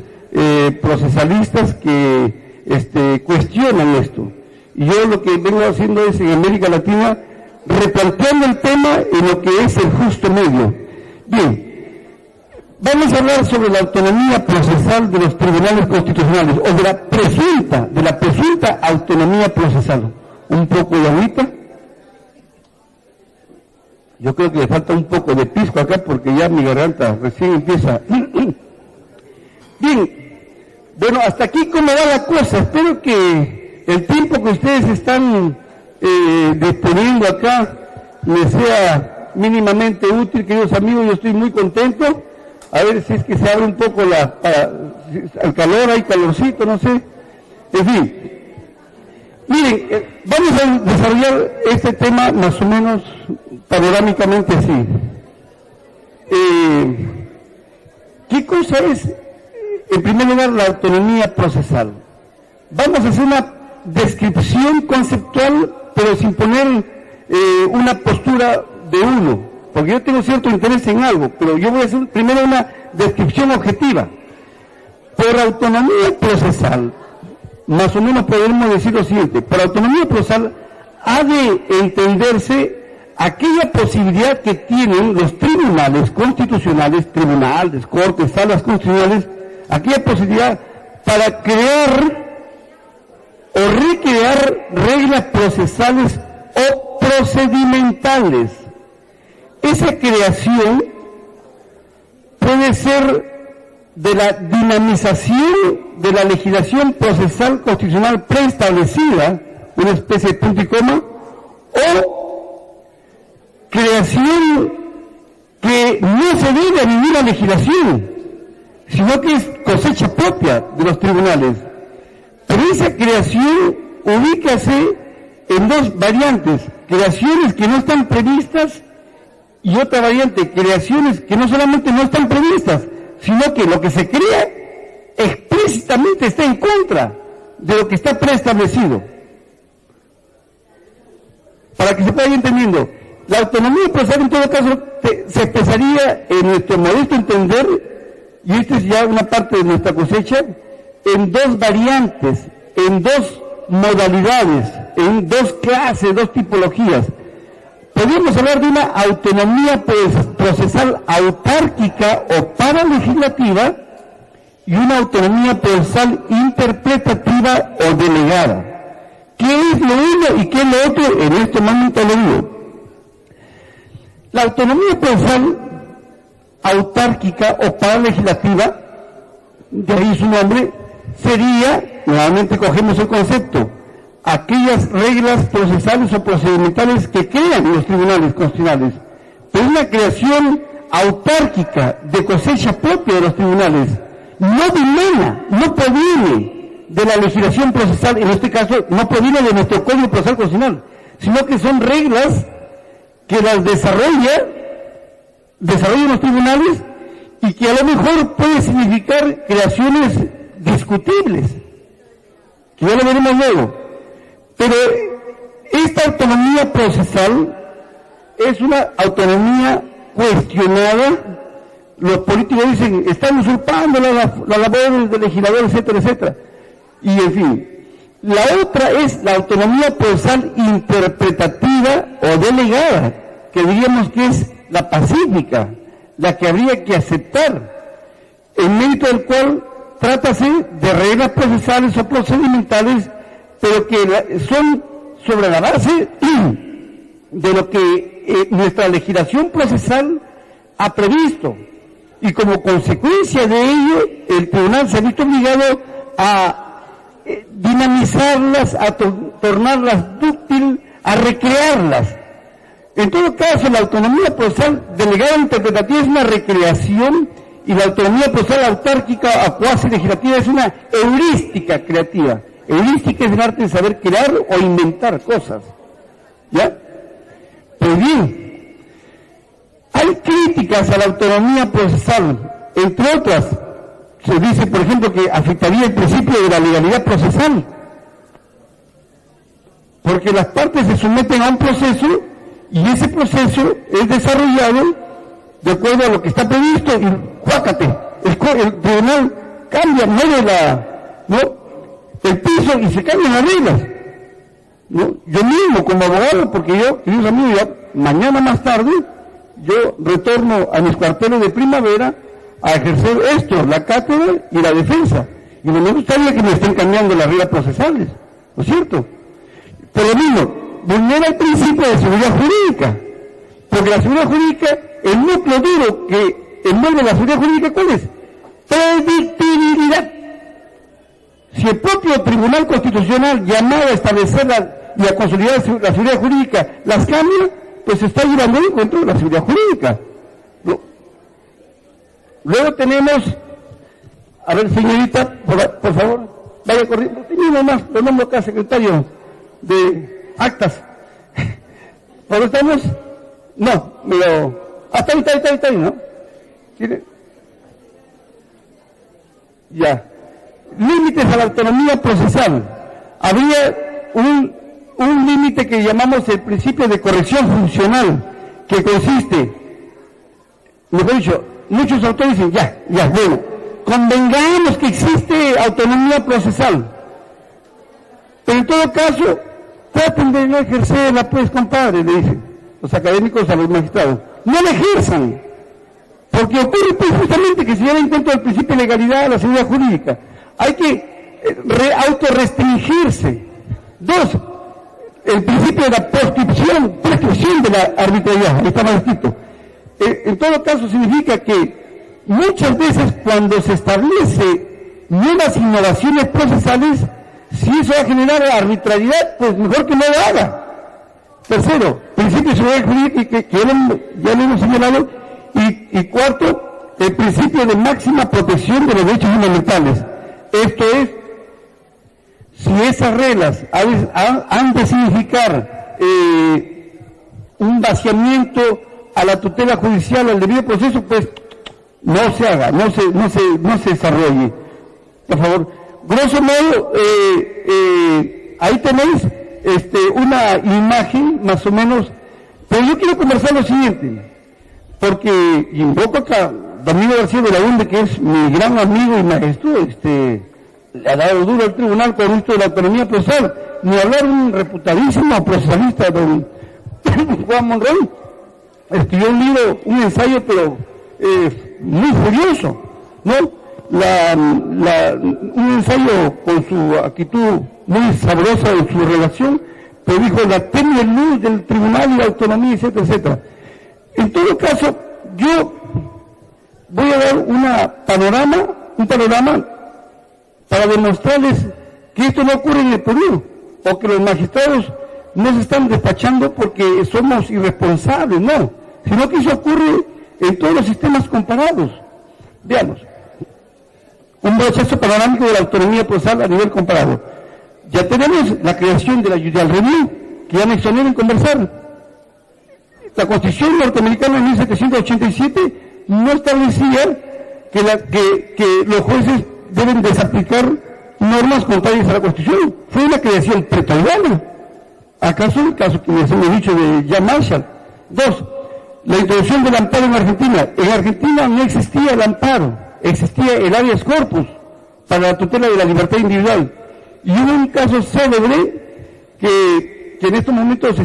procesalistas que cuestionan esto. Y yo lo que vengo haciendo es en América Latina replanteando el tema en lo que es el justo medio. Bien, vamos a hablar sobre la autonomía procesal de los tribunales constitucionales, o de la presunta autonomía procesal. Un poco de agüita. Yo creo que le falta un poco de pisco acá porque ya mi garganta recién empieza. Bien, bueno, hasta aquí cómo va la cosa. Espero que el tiempo que ustedes están disponiendo acá les sea mínimamente útil, queridos amigos. Yo estoy muy contento. A ver si es que se abre un poco el calor, hay calorcito, no sé. En fin, miren, vamos a desarrollar este tema más o menos panorámicamente así. ¿Qué cosa es, en primer lugar, la autonomía procesal? Vamos a hacer una descripción conceptual, pero sin poner una postura de uno, porque yo tengo cierto interés en algo, pero yo voy a hacer primero una descripción objetiva. Por autonomía procesal, más o menos podemos decir lo siguiente: por autonomía procesal ha de entenderse aquella posibilidad que tienen los tribunales constitucionales, tribunales, cortes, salas constitucionales, aquella posibilidad para crear o recrear reglas procesales o procedimentales. Esa creación puede ser de la dinamización de la legislación procesal constitucional preestablecida, una especie de punto y coma, o creación que no se debe a ninguna legislación, sino que es cosecha propia de los tribunales. Pero esa creación ubícase en dos variantes: creaciones que no están previstas, y otra variante, creaciones que no solamente no están previstas, sino que lo que se crea explícitamente está en contra de lo que está preestablecido. Para que se vaya entendiendo, la autonomía procesal en todo caso se expresaría, en nuestro modesto entender, y esta es ya una parte de nuestra cosecha, en dos variantes, en dos modalidades, en dos clases, dos tipologías. Podríamos hablar de una autonomía procesal autárquica o paralegislativa y una autonomía procesal interpretativa o delegada. ¿Qué es lo uno y qué es lo otro? En este momento lo digo. La autonomía procesal autárquica o paralegislativa, de ahí su nombre, sería, nuevamente cogemos el concepto, aquellas reglas procesales o procedimentales que crean los tribunales constitucionales, pero una creación autárquica de cosecha propia de los tribunales, no dimana, no proviene de la legislación procesal, en este caso no proviene de nuestro Código Procesal Constitucional, sino que son reglas que las desarrollan los tribunales y que a lo mejor puede significar creaciones discutibles, que ya lo veremos luego. Pero esta autonomía procesal es una autonomía cuestionada. Los políticos dicen, están usurpando la labor del legislador, etcétera, etcétera. Y en fin, la otra es la autonomía procesal interpretativa o delegada, que diríamos que es la pacífica, la que habría que aceptar, en mérito del cual trátase de reglas procesales o procedimentales, pero que son sobre la base de lo que nuestra legislación procesal ha previsto, y como consecuencia de ello el tribunal se ha visto obligado a dinamizarlas, a tornarlas dúctiles, a recrearlas. En todo caso, la autonomía procesal delegada interpretativa es una recreación, y la autonomía procesal autárquica o cuasi legislativa es una heurística creativa. Heurística es el arte de saber crear o inventar cosas. ¿Ya? Pues bien, hay críticas a la autonomía procesal, entre otras. Se dice, por ejemplo, que afectaría el principio de la legalidad procesal, porque las partes se someten a un proceso Y ese proceso es desarrollado de acuerdo a lo que está previsto y ¡juácate! El tribunal cambia, el piso y se cambian las reglas, ¿no? Yo mismo como abogado, porque yo, queridos amigos, ya mañana más tarde, yo retorno a mis cuarteles de primavera a ejercer esto, la cátedra y la defensa. Y no me gustaría que me estén cambiando las reglas procesales, ¿no es cierto? Por lo mismo, vulnera el principio de seguridad jurídica, porque la seguridad jurídica, el núcleo duro que envuelve la seguridad jurídica, ¿cuál es? Predictibilidad. Si el propio Tribunal Constitucional, llamado a establecer y a consolidar la seguridad jurídica, las cambia, pues se está llevando en contra de la seguridad jurídica, ¿no? Luego tenemos, a ver, señorita, por favor, vaya corriendo, tenemos más, lo nombro acá, secretario de actas. ¿Por estamos? No, pero hasta ahí, ¿no? ¿Tiene? Ya. Límites a la autonomía procesal. Habría un límite que llamamos el principio de corrección funcional, que consiste, mejor dicho, muchos autores dicen, bueno, convengamos que existe autonomía procesal, pero en todo caso, traten de no ejercerla, pues, compadre, le dicen los académicos a los magistrados. No la ejerzan, porque ocurre pues justamente que se lleva en cuenta el principio de legalidad de la seguridad jurídica. Hay que autorrestringirse. Dos, el principio de la prescripción de la arbitrariedad, ahí está mal escrito. En todo caso significa que muchas veces cuando se establece nuevas innovaciones procesales, si eso va a generar arbitrariedad, pues mejor que no lo haga. Tercero, principio de seguridad jurídica que ya lo hemos señalado. Y cuarto, el principio de máxima protección de los derechos fundamentales. Esto es, si esas reglas han de significar un vaciamiento a la tutela judicial, al debido proceso, pues no se haga, no se desarrolle. Por favor, grosso modo, ahí tenéis una imagen más o menos, pero yo quiero conversar lo siguiente, porque invoco acá Domingo García de la UNDE, que es mi gran amigo y maestro, le ha dado duro al tribunal con esto de la autonomía procesal, ni hablar de un reputadísimo procesalista, don Juan Monroy, escribió un libro, un ensayo, pero muy furioso, ¿no? Un ensayo con su actitud muy sabrosa de su relación, pero dijo la tenue luz del tribunal y la autonomía, etcétera, etcétera. En todo caso, yo voy a dar un panorama para demostrarles que esto no ocurre en el Perú, o que los magistrados no se están despachando porque somos irresponsables, no, sino que eso ocurre en todos los sistemas comparados. Veamos, un brochazo panorámico de la autonomía procesal a nivel comparado. Ya tenemos la creación de la Judicial Review, que ya me exoneran conversar. La Constitución norteamericana en 1787 no establecía que los jueces deben desaplicar normas contrarias a la Constitución. Fue una creación pretoriana. ¿Acaso el caso que me he dicho de Jan Marshall? Dos, la introducción del amparo en Argentina. En Argentina no existía el amparo, existía el habeas corpus para la tutela de la libertad individual. Y hubo un caso célebre que en estos momentos,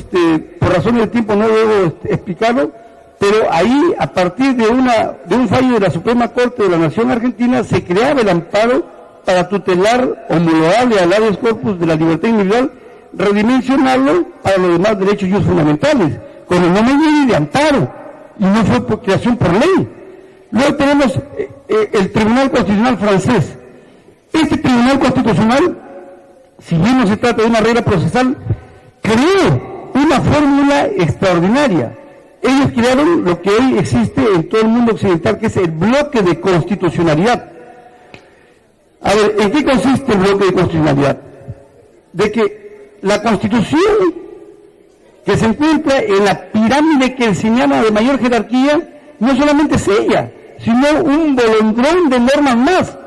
por razones de tiempo no debo explicarlo, pero ahí, a partir de un fallo de la Suprema Corte de la Nación Argentina, se creaba el amparo para tutelar, homologable al habeas corpus de la libertad individual, redimensionarlo para los demás derechos y fundamentales, con el nombre de amparo, y no fue por creación por ley. Luego tenemos el Tribunal Constitucional francés. Este Tribunal Constitucional, si bien no se trata de una regla procesal, creó una fórmula extraordinaria. Ellos crearon lo que hoy existe en todo el mundo occidental, que es el bloque de constitucionalidad. A ver, ¿en qué consiste el bloque de constitucionalidad? De que la Constitución que se encuentra en la pirámide que señala de mayor jerarquía, no solamente es ella, sino un bolondrón de normas más.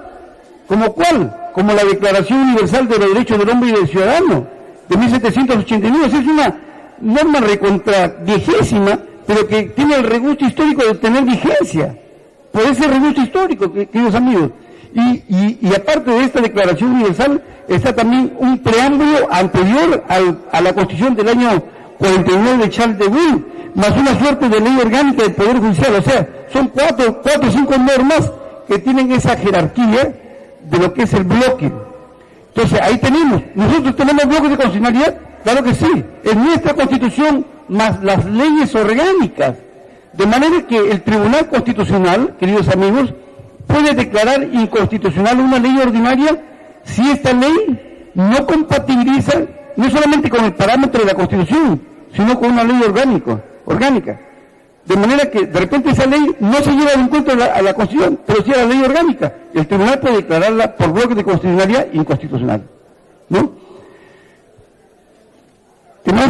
¿Como cuál? Como la Declaración Universal de los Derechos del Hombre y del Ciudadano, de 1789. Es una norma recontra viejísima, pero que tiene el regusto histórico de tener vigencia, por ese regusto histórico, queridos amigos. Y aparte de esta Declaración Universal, está también un preámbulo anterior a la Constitución del año 49 de Charles de Gaulle, más una suerte de ley orgánica del Poder Judicial. O sea, son cuatro o cinco normas que tienen esa jerarquía de lo que es el bloque. Entonces, ahí tenemos. ¿Nosotros tenemos bloques de constitucionalidad? Claro que sí. Es nuestra Constitución más las leyes orgánicas. De manera que el Tribunal Constitucional, queridos amigos, puede declarar inconstitucional una ley ordinaria si esta ley no compatibiliza no solamente con el parámetro de la Constitución, sino con una ley orgánica. De manera que de repente esa ley no se lleva de encuentro a la Constitución, pero sí a la ley orgánica. El tribunal puede declararla por bloque de constitucionalidad inconstitucional, ¿no? ¿Qué más?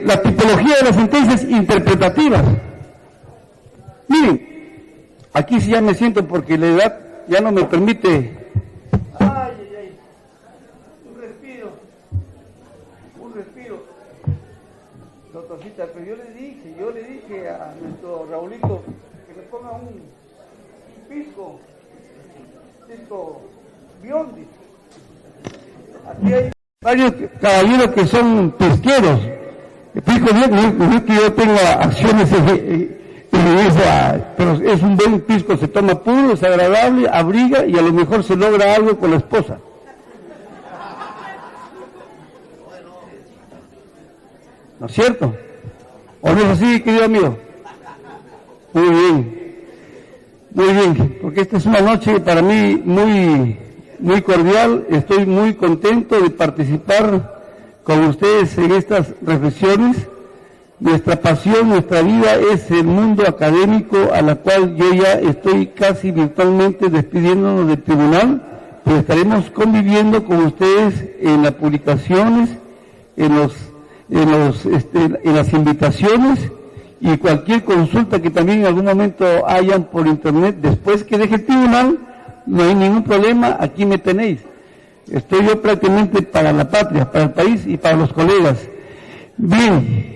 La tipología de las sentencias interpretativas. Miren, aquí sí ya me siento porque la edad ya no me permite. Un respiro. Doctorcita, pero yo le dije a nuestro Raulito que le ponga un pisco biondi. Aquí hay varios caballeros que son pesqueros. Pisco biondi, no es que yo tenga acciones pero es un buen pisco, se toma puro, es agradable, abriga y a lo mejor se logra algo con la esposa. ¿No es cierto? ¿O no es así, querido amigo? Muy bien, porque esta es una noche para mí muy cordial. Estoy muy contento de participar con ustedes en estas reflexiones. Nuestra pasión, nuestra vida es el mundo académico, a la cual yo ya estoy casi virtualmente despidiéndonos del tribunal, pero estaremos conviviendo con ustedes en las publicaciones, en las invitaciones y cualquier consulta que también en algún momento hayan por internet. Después que deje el tribunal, no hay ningún problema, aquí me tenéis. Estoy yo prácticamente para la patria, para el país y para los colegas. Bien.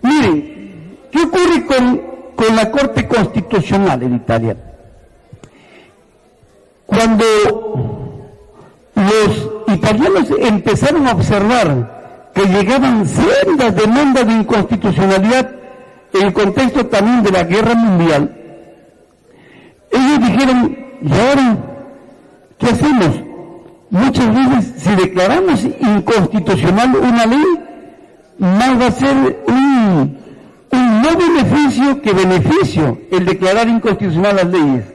Miren, ¿qué ocurre con la Corte Constitucional en Italia? Cuando los italianos empezaron a observar que llegaban sendas demandas de inconstitucionalidad en el contexto también de la Guerra Mundial, ellos dijeron, ¿y ahora qué hacemos? Muchas veces, si declaramos inconstitucional una ley, más va a ser un no beneficio que beneficio el declarar inconstitucional las leyes.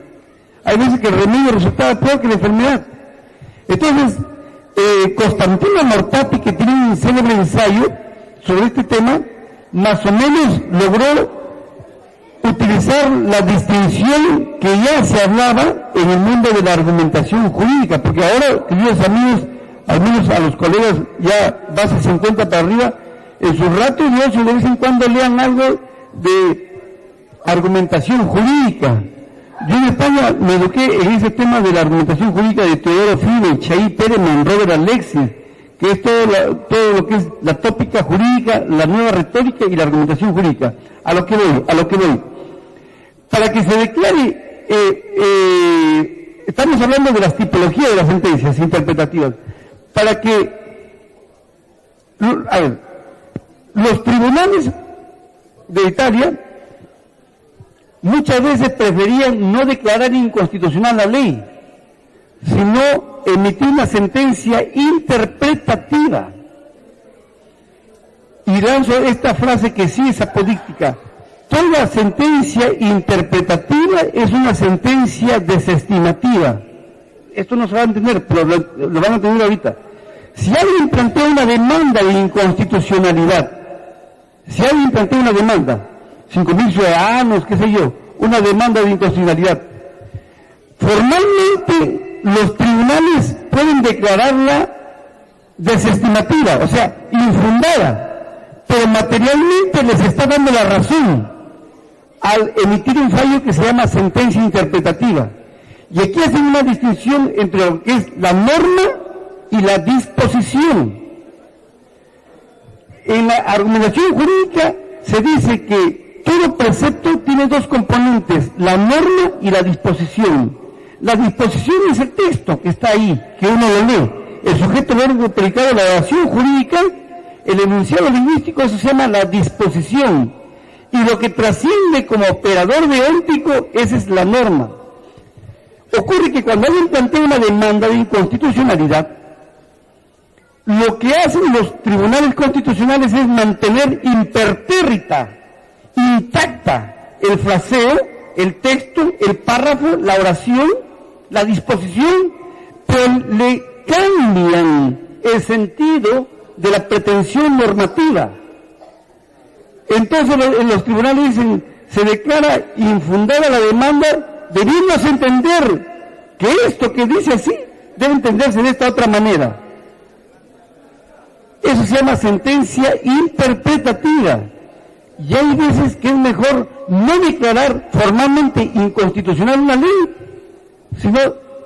Hay veces que el remedio resultaba peor que la enfermedad. Entonces, Costantino Mortati, que tiene un célebre ensayo sobre este tema, más o menos logró utilizar la distinción que ya se hablaba en el mundo de la argumentación jurídica, porque ahora, queridos amigos, al menos a los colegas ya base 50 para arriba, en sus ratos de ocio de vez en cuando lean algo de argumentación jurídica. Yo en España me eduqué en ese tema de la argumentación jurídica de Teodoro Fibre, Chaí Pereman, Robert Alexis, que es todo lo que es la tópica jurídica, la nueva retórica y la argumentación jurídica. A lo que voy. Para que se declare, estamos hablando de las tipologías de las sentencias interpretativas. Para que, los tribunales de Italia muchas veces preferían no declarar inconstitucional la ley, sino emitir una sentencia interpretativa. Y lanzo esta frase que sí es apodíctica: toda sentencia interpretativa es una sentencia desestimativa. Esto no se va a entender, pero lo van a entender ahorita. Si alguien plantea una demanda de inconstitucionalidad, sin 5.000 ciudadanos, qué sé yo, una demanda de inconstitucionalidad, formalmente los tribunales pueden declararla desestimativa, o sea, infundada, pero materialmente les está dando la razón al emitir un fallo que se llama sentencia interpretativa. Y aquí hacen una distinción entre lo que es la norma y la disposición. En la argumentación jurídica se dice que todo precepto tiene dos componentes, la norma y la disposición. La disposición es el texto que está ahí, que uno lo lee. El sujeto verbo predicado de la oración jurídica, el enunciado lingüístico, eso se llama la disposición. Y lo que trasciende como operador deóntico, esa es la norma. Ocurre que cuando alguien plantea una demanda de inconstitucionalidad, lo que hacen los tribunales constitucionales es mantener impertérrita, intacta, el fraseo, el texto, el párrafo, la oración, la disposición, pero le cambian el sentido de la pretensión normativa. Entonces los tribunales dicen, se declara infundada la demanda, debiéndose entender que esto que dice así debe entenderse de esta otra manera. Eso se llama sentencia interpretativa. Y hay veces que es mejor no declarar formalmente inconstitucional una ley, sino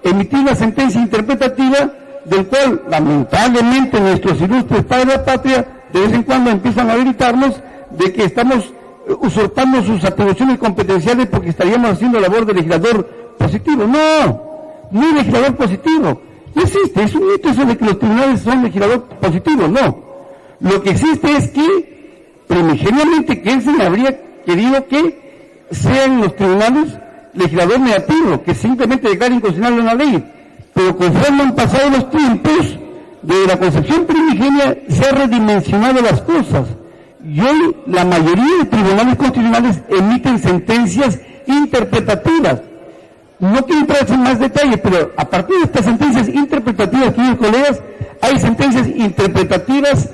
emitir una sentencia interpretativa, del cual lamentablemente nuestros ilustres padres de la patria de vez en cuando empiezan a gritarnos de que estamos usurpando sus atribuciones competenciales porque estaríamos haciendo labor de legislador positivo. No es legislador positivo. No existe, es un mito eso de que los tribunales son legislador positivos, no. Lo que existe es que primigeniamente Kelsen habría querido que sean los tribunales legislador negativo, que simplemente declaren inconstitucional una ley, pero conforme han pasado los tiempos, de la concepción primigenia se han redimensionado las cosas, y hoy la mayoría de tribunales constitucionales emiten sentencias interpretativas. No quiero entrar en más detalles, pero a partir de estas sentencias interpretativas, queridos colegas, hay sentencias interpretativas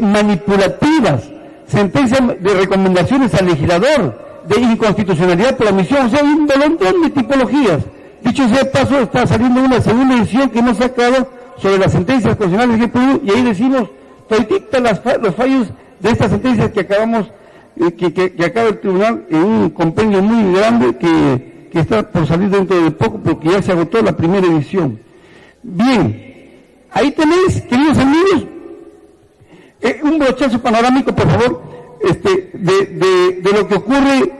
manipulativas, sentencias de recomendaciones al legislador, de inconstitucionalidad por omisión, o sea, hay un montón de tipologías. Dicho sea de paso, está saliendo una segunda edición que hemos sacado sobre las sentencias constitucionales de Perú, y ahí decimos toditita los fallos de estas sentencias que acabamos, que acaba el tribunal en un compendio muy grande que está por salir dentro de poco, porque ya se agotó la primera edición. Bien, ahí tenéis, queridos amigos, un brochazo panorámico, por favor, de lo que ocurre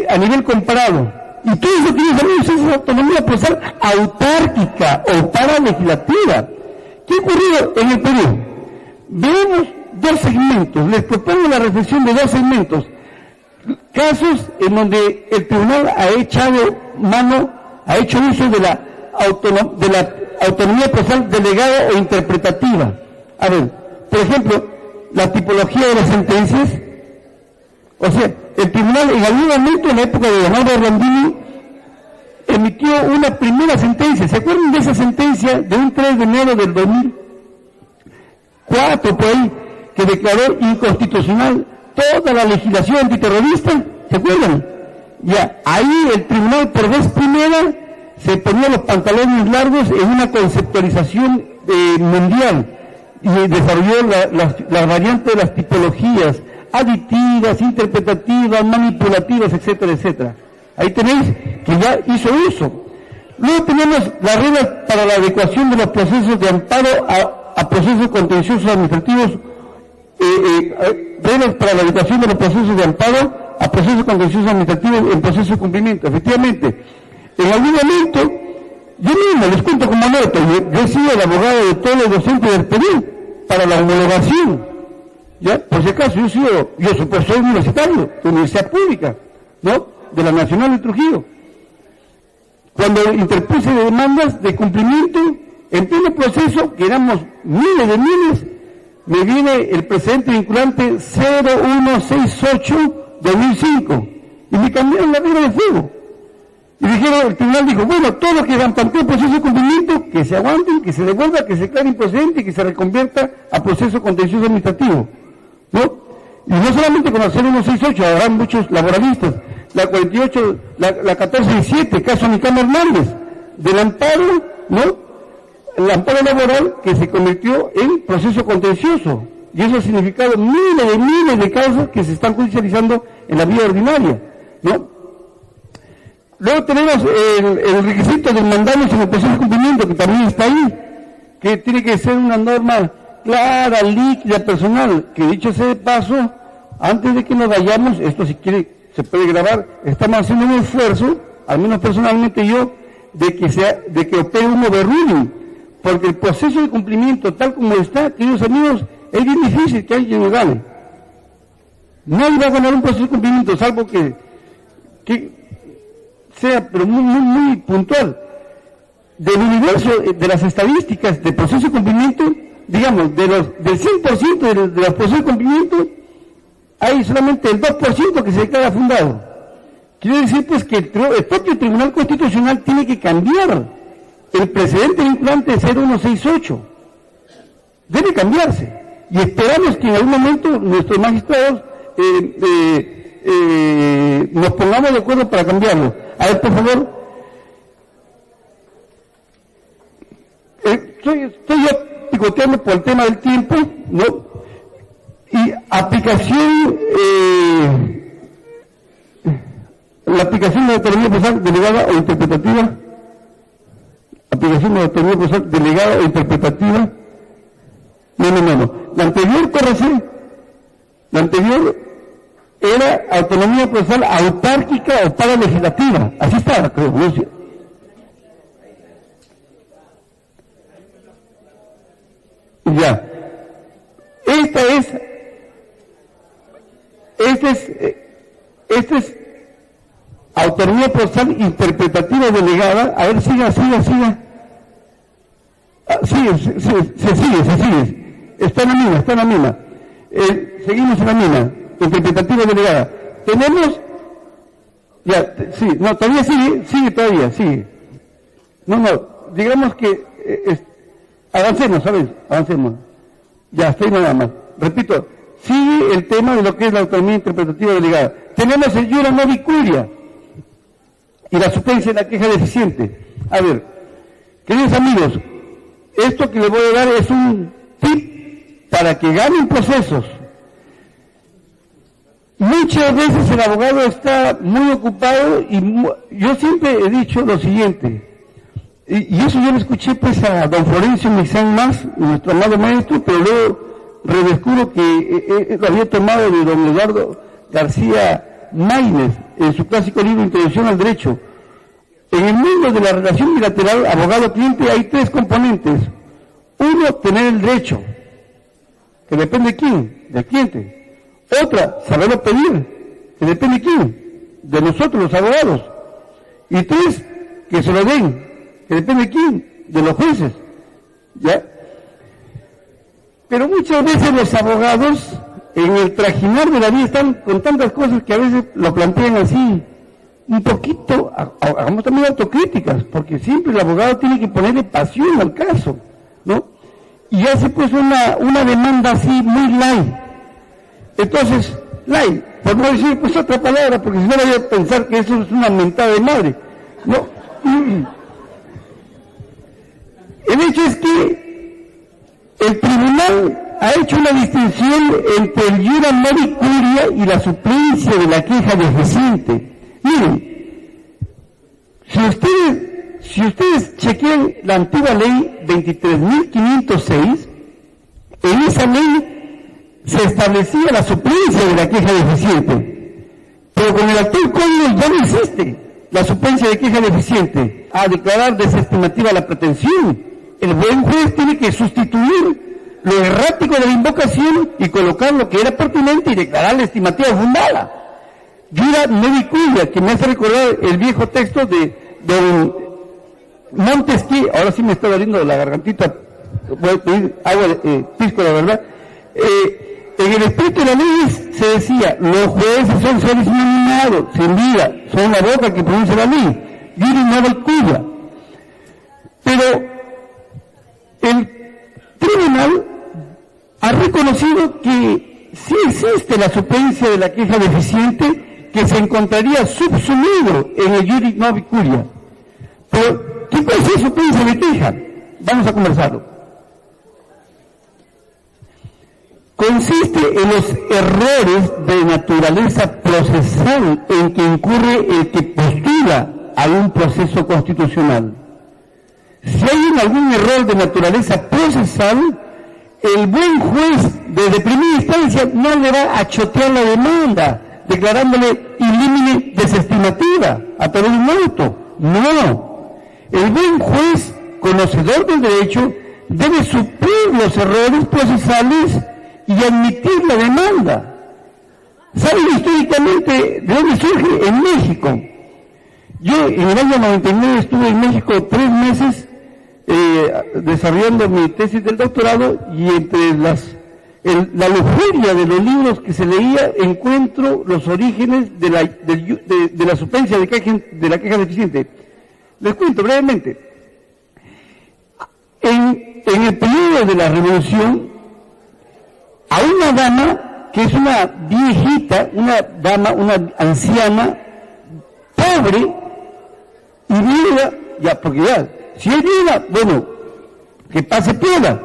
a nivel comparado. Y todo eso, queridos amigos, es autonomía procesal autárquica o paralegislativa. ¿Qué ha ocurrido en el Perú? Veamos dos segmentos, les propongo la reflexión de dos segmentos. Casos en donde el tribunal ha hecho uso de la autonomía procesal delegada o interpretativa. A ver, por ejemplo, la tipología de las sentencias. O sea, el tribunal en algún momento, en la época de Leonardo Rondini, emitió una primera sentencia. ¿Se acuerdan de esa sentencia de un 3 de enero del 2004, por ahí, que declaró inconstitucional toda la legislación antiterrorista? ¿Se acuerdan? Ya, ahí el tribunal por vez primera se ponía los pantalones largos en una conceptualización mundial y desarrolló la variante de las tipologías aditivas, interpretativas, manipulativas, etcétera, etcétera. Ahí tenéis que ya hizo uso. Luego tenemos las reglas para la adecuación de los procesos de amparo a procesos contenciosos administrativos, reglas para la adecuación de los procesos de amparo a procesos contenciosos administrativos en proceso de cumplimiento. Efectivamente, en algún momento, yo mismo les cuento como nota, yo he sido el abogado de todos los docentes del Perú para la homologación. Ya, por si acaso, yo soy profesor universitario, de universidad pública, ¿no? De la Nacional de Trujillo. Cuando interpuse demandas de cumplimiento, en pleno proceso, que éramos miles de miles, me viene el precedente vinculante 0168-2005, y me cambiaron la regla de fuego. Y dijeron, el tribunal dijo, bueno, todos los que han planteado proceso de cumplimiento, que se aguanten, que se devuelva, que se declare improcedente y que se reconvierta a proceso contencioso administrativo, ¿no? Y no solamente con la 0168, habrá muchos laboralistas, la 48, la 1417, caso Nicama Hernández, del amparo, ¿no? El amparo laboral que se convirtió en proceso contencioso, y eso ha significado miles de casos que se están judicializando en la vía ordinaria, ¿no? Luego tenemos el requisito de mandarnos en el proceso de cumplimiento, que también está ahí, que tiene que ser una norma clara, líquida, personal, que dicho sea de paso, antes de que nos vayamos, esto si quiere se puede grabar, estamos haciendo un esfuerzo, al menos personalmente yo, de que opere un overruling, porque el proceso de cumplimiento tal como está, queridos amigos, es bien difícil que alguien lo gane. Nadie va a ganar un proceso de cumplimiento, salvo que sea, pero muy puntual. Del universo de las estadísticas de proceso de cumplimiento, digamos, del 100% de los procesos de cumplimiento, hay solamente el 2% que se declara fundado. Quiere decir pues que el propio Tribunal Constitucional tiene que cambiar el precedente vinculante de 0168. Debe cambiarse. Y esperamos que en algún momento nuestros magistrados nos pongamos de acuerdo para cambiarlo. A ver, por favor. Estoy ya picoteando por el tema del tiempo, ¿no? Y aplicación, la aplicación de la autonomía procesal delegada o interpretativa, aplicación de la autonomía procesal delegada o interpretativa, no. La anterior, córrese, la anterior era autonomía procesal autárquica o paralegislativa, así estaba, creo, ¿no? Ya. Esta es autonomía procesal interpretativa delegada. A ver, siga. Sigue. Está en la misma. Seguimos en la misma. Interpretativa delegada. Tenemos, todavía sigue. No, digamos que, avancemos. Ya, estoy nada más. Repito, sigue el tema de lo que es la autonomía interpretativa delegada. Tenemos el iura novi curia y la suplencia de la queja deficiente. A ver, queridos amigos, esto que les voy a dar es un tip para que ganen procesos. Muchas veces el abogado está muy ocupado y yo siempre he dicho lo siguiente. Y eso yo lo escuché pues a don Florencio Mixán Más, nuestro amado maestro, pero luego redescubro que lo había tomado de don Eduardo García Maínez en su clásico libro Introducción al Derecho. En el mundo de la relación bilateral abogado-cliente hay tres componentes. Uno, tener el derecho, que depende de quién, del cliente. Otra, saberlo pedir, que depende de quién, de nosotros los abogados. Y tres, que se lo den, que depende de quién, de los jueces, ¿ya? Pero muchas veces los abogados, en el trajinar de la vida, están con tantas cosas que a veces lo plantean así, un poquito, hagamos también autocríticas, porque siempre el abogado tiene que ponerle pasión al caso, ¿no? Y hace pues una demanda así muy light. Entonces, light, por no decir pues otra palabra, porque si no voy a pensar que eso es una mentada de madre, ¿no? El hecho es que el tribunal ha hecho una distinción entre el iura novi curia y la suplencia de la queja deficiente. Miren, si ustedes chequean la antigua ley 23.506, en esa ley se establecía la suplencia de la queja deficiente, pero con el actual código ya no existe la suplencia de queja deficiente a declarar desestimativa la pretensión. El buen juez tiene que sustituir lo errático de la invocación y colocar lo que era pertinente y declarar la estimativa fundada. Iura novi curia, que me hace recordar el viejo texto de don Montesquieu. Ahora sí me está doliendo la gargantita, voy a pedir agua de pisco, la verdad. En el espíritu de la ley se decía, los jueces son seres inanimados, sin vida, son la boca que pronuncia la ley. Iura novi curia. Pero el tribunal ha reconocido que sí existe la suplencia de la queja deficiente que se encontraría subsumido en el iura novi curia. Pero, ¿qué puede ser suplencia de queja? Vamos a conversarlo. Consiste en los errores de naturaleza procesal en que incurre el que postula a un proceso constitucional. Si hay algún error de naturaleza procesal, el buen juez desde primera instancia no le va a chotear la demanda, declarándole in limine desestimativa a través de un auto. No. El buen juez, conocedor del derecho, debe suplir los errores procesales y admitir la demanda. ¿Saben históricamente de dónde surge? En México. Yo en el año 99 estuve en México 3 meses desarrollando mi tesis del doctorado, y entre la lujuria de los libros que se leía encuentro los orígenes de la suplencia de la queja deficiente. Les cuento brevemente. En el periodo de la Revolución, a una dama que es una viejita, una dama, una anciana, pobre y viuda, ya, porque ya, si es viuda, bueno, que pase piola,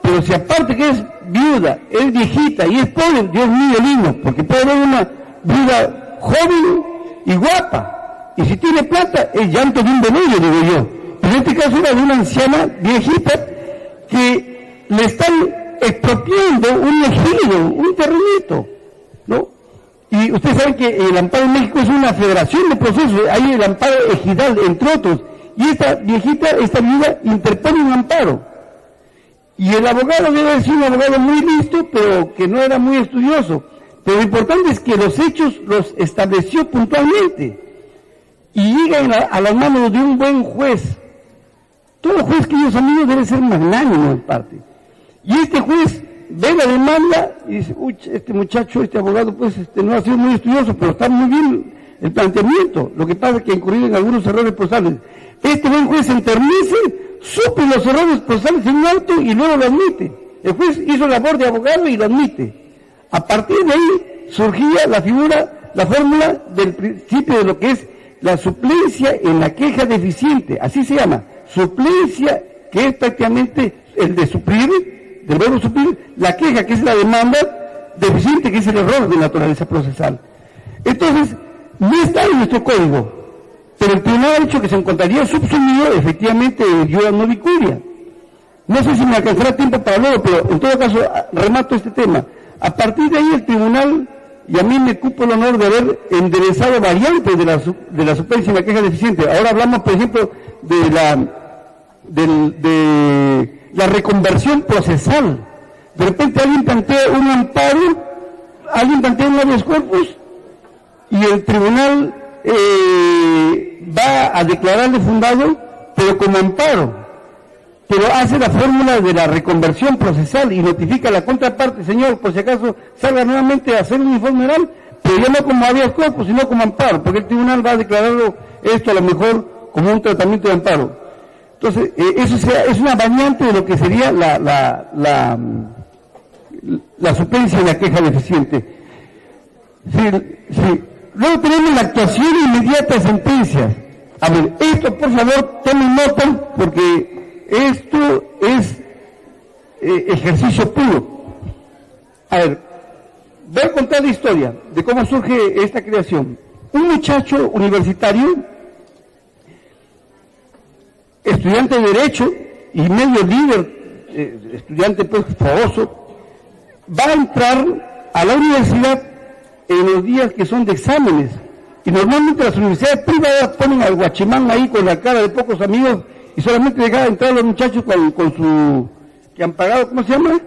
pero si aparte que es viuda, es viejita y es pobre, Dios mío lindo, porque puede haber una viuda joven y guapa, y si tiene plata, es llanto de un velillo, digo yo. Pero en este caso era de una anciana viejita que le están expropiando un ejido, un terrenito, ¿no? Y ustedes saben que el amparo en México es una federación de procesos, hay el amparo ejidal, entre otros, y esta viejita, esta viuda, interpone un amparo. Y el abogado debe ser un abogado muy listo, pero que no era muy estudioso. Pero lo importante es que los hechos los estableció puntualmente y llegan a las manos de un buen juez. Todo juez, queridos amigos, debe ser magnánimo en parte. Y este juez ve la demanda y dice, uy, este muchacho, este abogado, pues no ha sido muy estudioso, pero está muy bien el planteamiento. Lo que pasa es que ha incurrido en algunos errores procesales. Este buen juez se enternece, suple los errores procesales en un auto y luego lo admite. El juez hizo labor de abogado y lo admite. A partir de ahí surgía la figura, la fórmula del principio de lo que es la suplencia en la queja deficiente. Así se llama. Suplencia, que es prácticamente el de suplir, del verbo suplir, la queja, que es la demanda deficiente, que es el error de naturaleza procesal. Entonces, no está en nuestro código, pero el tribunal ha dicho que se encontraría subsumido efectivamente en iura no vicuria. No sé si me alcanzará tiempo para luego, pero en todo caso remato este tema. A partir de ahí el tribunal, y a mí me cupo el honor de haber enderezado variantes de la suplencia en la queja deficiente. Ahora hablamos, por ejemplo, de la reconversión procesal. De repente alguien plantea un amparo, alguien plantea un habeas corpus, y el tribunal va a declararle fundado, pero como amparo. Pero hace la fórmula de la reconversión procesal y notifica a la contraparte, señor, por si acaso salga nuevamente a hacer un informe oral, pero ya no como habeas corpus, sino como amparo, porque el tribunal va a declararlo esto a lo mejor como un tratamiento de amparo. Entonces, eso es una variante de lo que sería la suplencia en la queja deficiente. Sí. Luego tenemos la actuación inmediata de sentencias. A ver, esto por favor tomen nota, porque esto es ejercicio puro. A ver, voy a contar la historia de cómo surge esta creación. Un muchacho universitario, estudiante de Derecho y medio líder, estudiante pues famoso, va a entrar a la universidad en los días que son de exámenes. Y normalmente las universidades privadas ponen al guachimán ahí con la cara de pocos amigos y solamente dejan entrar a los muchachos con su, que han pagado, ¿cómo se llama?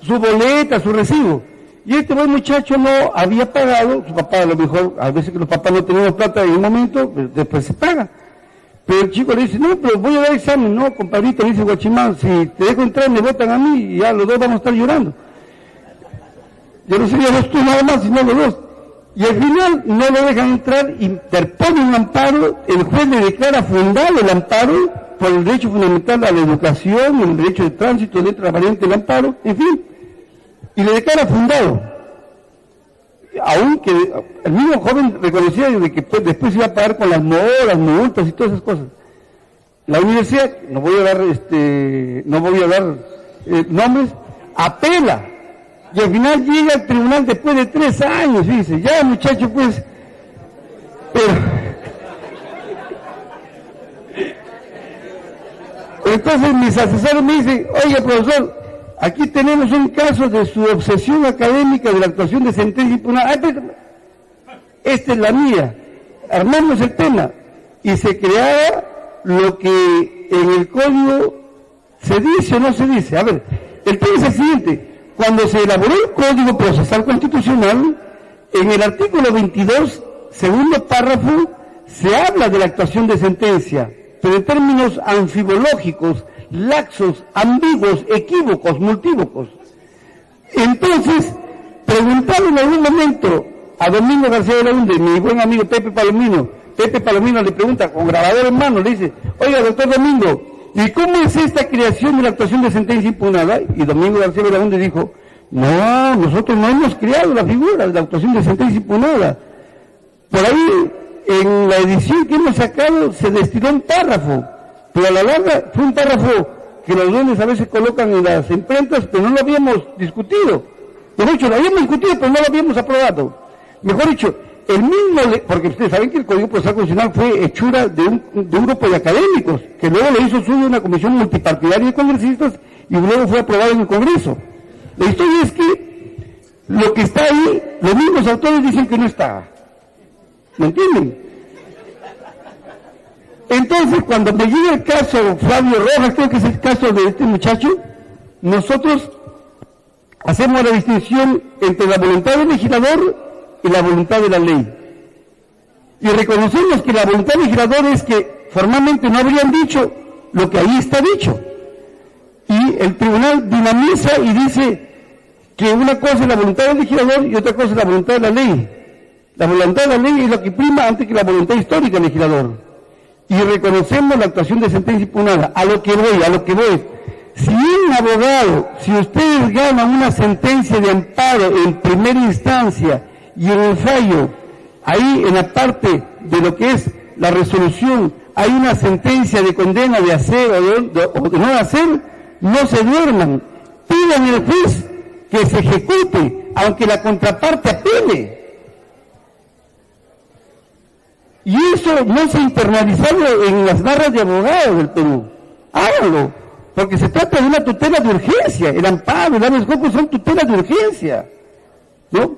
Su boleta, su recibo. Y este buen muchacho no había pagado, su papá a lo mejor, a veces que los papás no tenemos plata en un momento, después se paga. Pero el chico le dice, no, pero voy a dar examen. No, compadrito, le dice guachimán, si te dejo entrar me votan a mí y ya los dos vamos a estar llorando. Yo no sería dos tú nada más, sino los dos. Y al final no lo dejan entrar, interpone un amparo, el juez le declara fundado el amparo por el derecho fundamental a la educación, el derecho de tránsito, letra variante del amparo, en fin, y le declara fundado. Aunque el mismo joven reconocía de que después iba a pagar con las moras, multas y todas esas cosas. La universidad, no voy a dar nombres, apela. Y al final llega al tribunal después de 3 años, dice, ya muchacho pues, pero entonces mis asesores me dicen, oye profesor, aquí tenemos un caso de su obsesión académica de la actuación de sentencia impugnada. Esta es la mía. Armamos el tema y se creaba lo que en el código se dice o no se dice. A ver, el tema es el siguiente. Cuando se elaboró el Código Procesal Constitucional, en el artículo 22, segundo párrafo, se habla de la actuación de sentencia, pero en términos anfibológicos, laxos, ambiguos, equívocos, multívocos. Entonces, preguntaron en algún momento a Domingo García Belaúnde, mi buen amigo Pepe Palomino le pregunta, con grabador en mano, le dice, oiga, doctor Domingo, ¿y cómo es esta creación de la actuación de sentencia impugnada? Y Domingo García Belaúnde dijo, no, nosotros no hemos creado la figura de la actuación de sentencia impugnada. Por ahí, en la edición que hemos sacado, se destiló un párrafo, pero a la larga fue un párrafo que los dueños a veces colocan en las imprentas, pero no lo habíamos discutido. De hecho, lo habíamos discutido, pero no lo habíamos aprobado. Mejor dicho, el mismo, porque ustedes saben que el Código Procesal Constitucional fue hechura de un grupo de académicos, que luego lo hizo suyo una comisión multipartidaria de congresistas y luego fue aprobado en el Congreso. La historia es que lo que está ahí, los mismos autores dicen que no está. ¿Me entienden? Entonces, cuando me llega el caso Flavio Rojas, creo que es el caso de este muchacho, nosotros hacemos la distinción entre la voluntad del legislador y la voluntad de la ley. Y reconocemos que la voluntad del legislador es que formalmente no habrían dicho lo que ahí está dicho. Y el tribunal dinamiza y dice que una cosa es la voluntad del legislador y otra cosa es la voluntad de la ley. La voluntad de la ley es lo que prima antes que la voluntad histórica del legislador. Y reconocemos la actuación de sentencia impugnada. A lo que voy. Si un abogado, si ustedes ganan una sentencia de amparo en primera instancia y en el fallo, ahí en la parte de lo que es la resolución, hay una sentencia de condena de hacer o de no hacer, no se duerman. Pidan al juez que se ejecute, aunque la contraparte apele. Y eso no se ha internalizado en las barras de abogados del Perú. Háganlo, porque se trata de una tutela de urgencia. El amparo, el habeas corpus son tutelas de urgencia, ¿no?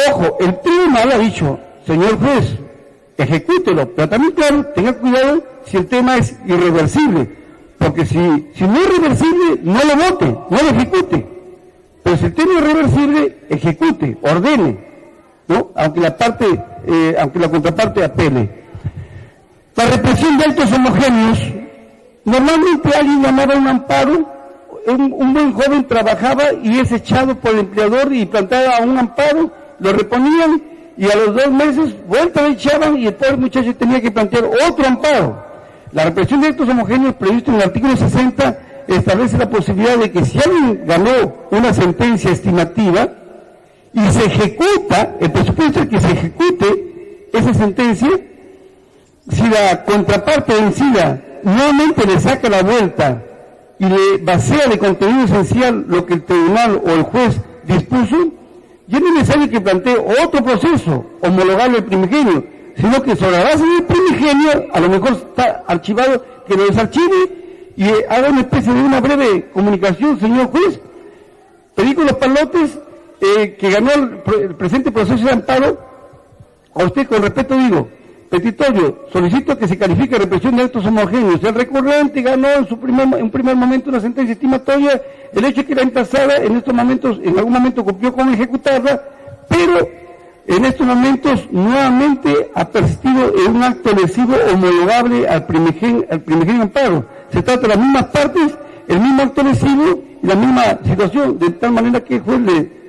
Ojo, el tribunal ha dicho, señor juez, ejecútelo, pero también, claro, tenga cuidado si el tema es irreversible, porque si no es reversible, no lo vote, no lo ejecute. Pero si el tema es reversible, ejecute, ordene, ¿no? Aunque la contraparte apele. La represión de actos homogéneos, normalmente alguien llamaba un amparo, un buen joven trabajaba y es echado por el empleador y planteaba un amparo, lo reponían y a los 2 meses vuelta le echaban y el pobre muchacho tenía que plantear otro amparo. La represión de actos homogéneos previsto en el artículo 60 establece la posibilidad de que si alguien ganó una sentencia estimativa y se ejecuta, el presupuesto es que se ejecute esa sentencia, si la contraparte vencida nuevamente le saca la vuelta y le vacía de contenido esencial lo que el tribunal o el juez dispuso, ya no es necesario que plantee otro proceso homologable al primigenio, sino que sobre la base del primigenio, a lo mejor está archivado, que lo desarchive y haga una especie de una breve comunicación, señor juez, pedí con los palotes que ganó el presente proceso de amparo, a usted con respeto digo, petitorio, solicito que se califique represión de actos homogéneos. El recurrente ganó en un primer momento una sentencia estimatoria, el hecho que era impasada, en estos momentos, en algún momento cumplió con ejecutarla, pero en estos momentos nuevamente ha persistido en un acto lesivo homologable al primigenio amparo. Se trata de las mismas partes, el mismo acto lesivo y la misma situación, de tal manera que el juez le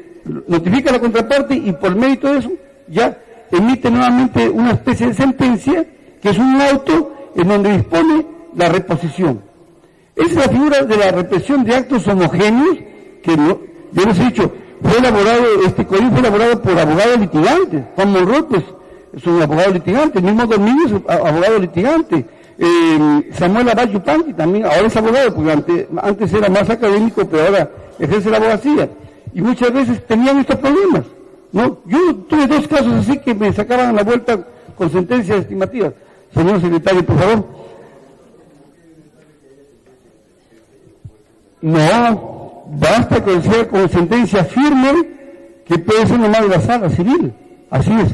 notifica a la contraparte y por mérito de eso ya emite nuevamente una especie de sentencia que es un auto en donde dispone la reposición. Esa es la figura de la represión de actos homogéneos que yo les he dicho, este código fue elaborado por abogados litigantes. Juan Monroy, pues, es un abogado litigante, el mismo Domínguez, abogado litigante. Samuel Abad Yupanqui también, ahora es abogado, porque antes era más académico, pero ahora ejerce la abogacía. Y muchas veces tenían estos problemas, ¿no? Yo tuve 2 casos así que me sacaban la vuelta con sentencias estimativas. Señor secretario, por favor. No, basta con ser con sentencia firme, que puede ser nomás de la sala civil. Así es.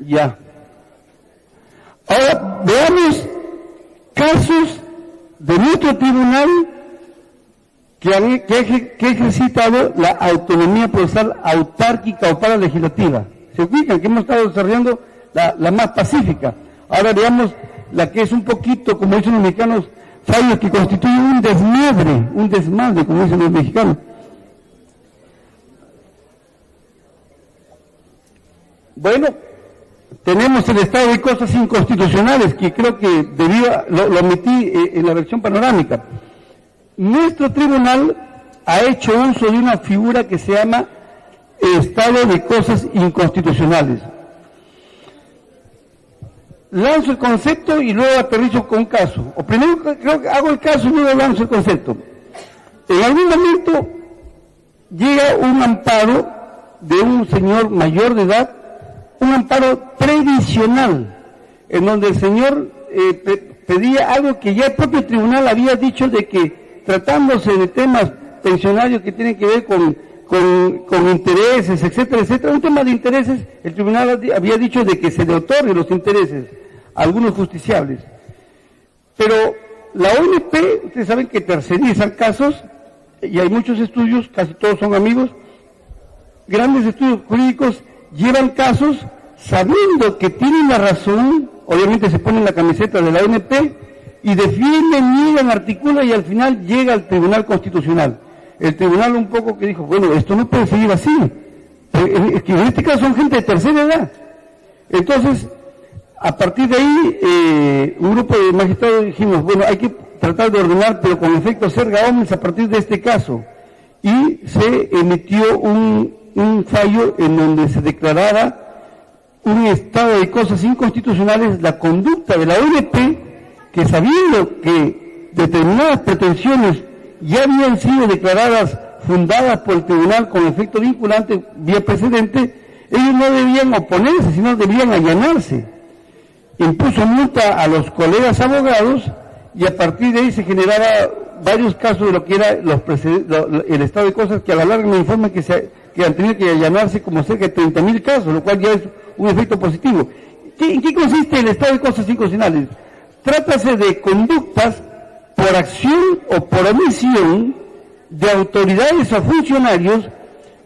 Ya. Ahora, veamos casos de nuestro tribunal que ha ejercitado la autonomía procesal autárquica o paralegislativa. Se fijan que hemos estado desarrollando la más pacífica. Ahora veamos la que es un poquito, como dicen los mexicanos, fallos que constituyen un desmadre, como dicen los mexicanos. Bueno, tenemos el estado de cosas inconstitucionales, que creo que lo omití en la versión panorámica. Nuestro tribunal ha hecho uso de una figura que se llama estado de cosas inconstitucionales. Lanzo el concepto y luego aterrizo con un caso. O primero creo que hago el caso y luego lanzo el concepto. En algún momento llega un amparo de un señor mayor de edad, un amparo previsional, en donde el señor pedía algo que ya el propio tribunal había dicho, de que tratándose de temas pensionarios que tienen que ver con intereses, etcétera, etcétera, un tema de intereses, el tribunal había dicho de que se le otorguen los intereses a algunos justiciables. Pero la ONP, ustedes saben que tercerizan casos, y hay muchos estudios, casi todos son amigos, grandes estudios jurídicos llevan casos sabiendo que tienen la razón, obviamente se ponen la camiseta de la ONP y defienden, niegan, articulan y al final llega al Tribunal Constitucional. El tribunal un poco que dijo, bueno, esto no puede seguir así, es que en este caso son gente de tercera edad. Entonces, a partir de ahí, un grupo de magistrados dijimos, bueno, hay que tratar de ordenar, pero con efecto erga omnes a partir de este caso. Y se emitió un fallo en donde se declaraba un estado de cosas inconstitucionales la conducta de la ONP, que sabiendo que determinadas pretensiones ya habían sido declaradas fundadas por el tribunal con efecto vinculante vía precedente, ellos no debían oponerse, sino debían allanarse. Impuso multa a los colegas abogados y a partir de ahí se generaba varios casos de lo que era el estado de cosas, que a la larga me informan que han tenido que allanarse como cerca de 30.000 casos, lo cual ya es un efecto positivo. ¿En qué consiste el estado de cosas inconstitucionales? Trátase de conductas por acción o por omisión de autoridades o funcionarios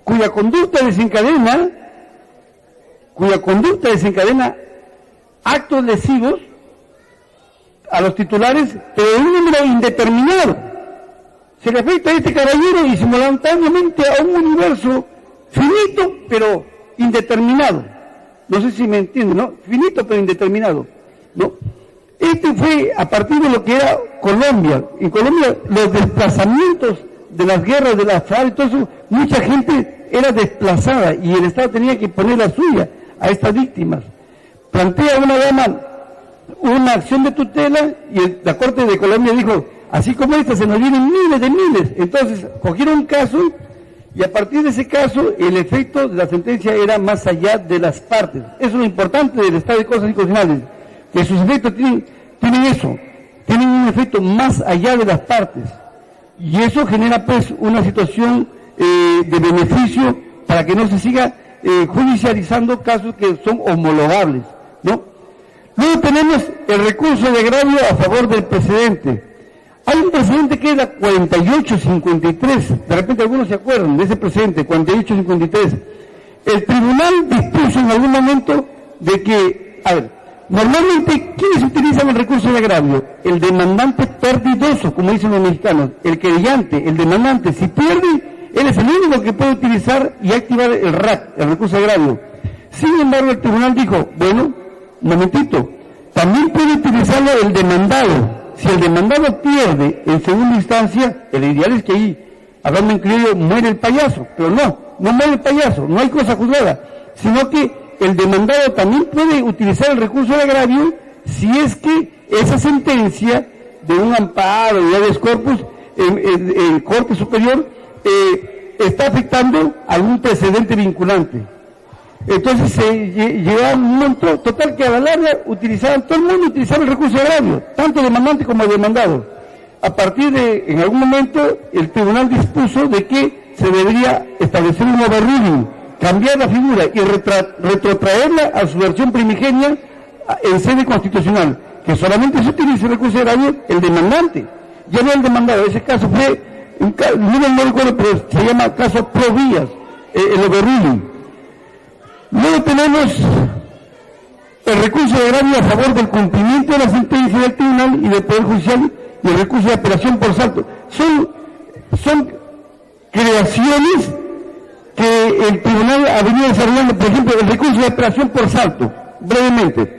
cuya conducta desencadena actos lesivos a los titulares, pero de un número indeterminado. Se le afecta a este caballero y simultáneamente a un universo finito pero indeterminado. No sé si me entienden, ¿no? Finito pero indeterminado, ¿no? Este fue a partir de lo que era Colombia. En Colombia los desplazamientos de las guerras de la FARC, todo eso, mucha gente era desplazada y el Estado tenía que poner la suya a estas víctimas. Plantea una dama una acción de tutela y la Corte de Colombia dijo, así como esta se nos vienen miles de miles. Entonces cogieron un caso y a partir de ese caso el efecto de la sentencia era más allá de las partes. Eso es lo importante del estado de cosas inconstitucionales, que sus efectos tienen un efecto más allá de las partes. Y eso genera pues una situación de beneficio para que no se siga judicializando casos que son homologables, ¿no? Luego tenemos el recurso de agravio a favor del precedente. Hay un precedente que es la 4853, de repente algunos se acuerdan de ese precedente, 4853. El tribunal dispuso en algún momento de que, normalmente, ¿quiénes utilizan el recurso de agravio? El demandante perdidoso, como dicen los mexicanos, el querellante, el demandante. Si pierde, él es el único que puede utilizar y activar el RAC, el recurso de agravio. Sin embargo, el tribunal dijo, bueno, un momentito, también puede utilizarlo el demandado. Si el demandado pierde en segunda instancia, el ideal es que ahí, hablando en criollo, muere el payaso, pero no muere el payaso, no hay cosa juzgada, sino que el demandado también puede utilizar el recurso de agravio si es que esa sentencia de un amparo de habeas corpus en Corte Superior está afectando algún precedente vinculante. Entonces se lleva un monto total que a la larga todo el mundo utilizaba el recurso de agravio, tanto demandante como demandado. a partir de, en algún momento, el tribunal dispuso de que se debería establecer un overruling, cambiar la figura y retrotraerla a su versión primigenia en sede constitucional, que solamente se utilice el recurso agrario el demandante, ya no el demandado. Ese caso fue, no recuerdo, pero se llama caso Pro Vías, el overruling. Luego tenemos el recurso agrario a favor del cumplimiento de la sentencia del tribunal y del Poder Judicial y el recurso de apelación por salto. Son creaciones que el tribunal ha venido desarrollando. Por ejemplo, el recurso de apelación por salto, brevemente.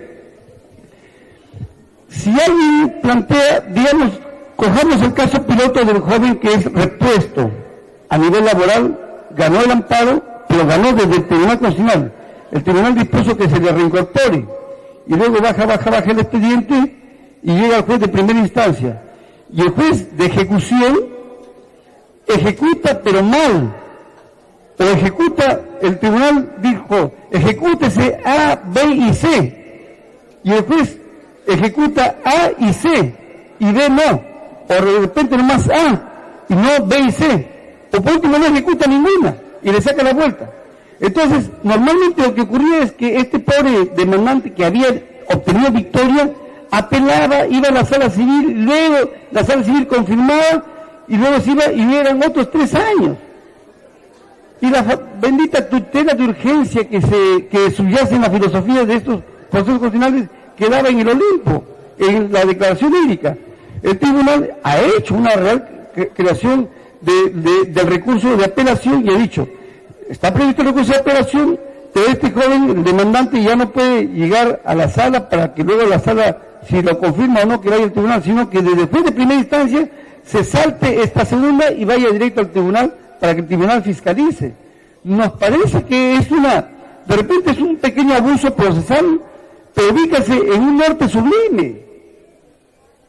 Si alguien plantea, digamos, cojamos el caso piloto del joven que es repuesto a nivel laboral, ganó el amparo, pero ganó desde el Tribunal Constitucional. El tribunal dispuso que se le reincorpore y luego baja el expediente y llega al juez de primera instancia. Y el juez de ejecución ejecuta pero mal, o ejecuta, el tribunal dijo, ejecútese A, B y C, y el juez ejecuta A y C, y B no, o de repente nomás A, y no B y C, o por último no ejecuta ninguna, y le saca la vuelta. Entonces, normalmente lo que ocurría es que este pobre demandante que había obtenido victoria, apelaba, iba a la sala civil, luego la sala civil confirmaba, y luego se iba y eran otros 3 años. Y la bendita tutela de urgencia que subyace en la filosofía de estos procesos constitucionales quedaba en el Olimpo, en la declaración hídrica. El tribunal ha hecho una real creación del recurso de apelación y ha dicho, está previsto el recurso de apelación, pero este joven, el demandante, ya no puede llegar a la sala para que luego la sala, si lo confirma o no, que vaya al tribunal, sino que después de primera instancia se salte esta segunda y vaya directo al tribunal para que el tribunal fiscalice. Nos parece que es de repente es un pequeño abuso procesal, pero ubícase en un norte sublime.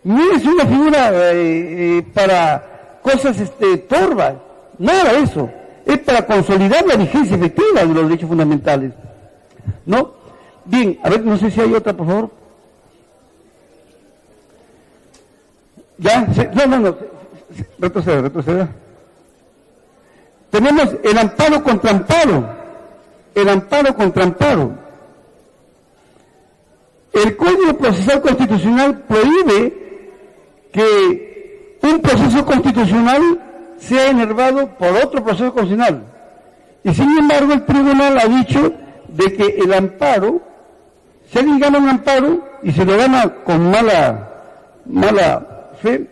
No es una figura para cosas torvas, nada de eso. Es para consolidar la vigencia efectiva de los derechos fundamentales. ¿No? Bien, a ver, no sé si hay otra, por favor. ¿Ya? No. Retroceda. Tenemos el amparo contra amparo. El amparo contra amparo. El Código Procesal Constitucional prohíbe que un proceso constitucional sea enervado por otro proceso constitucional. Y sin embargo el tribunal ha dicho de que el amparo, si alguien gana un amparo y se lo gana con mala fe,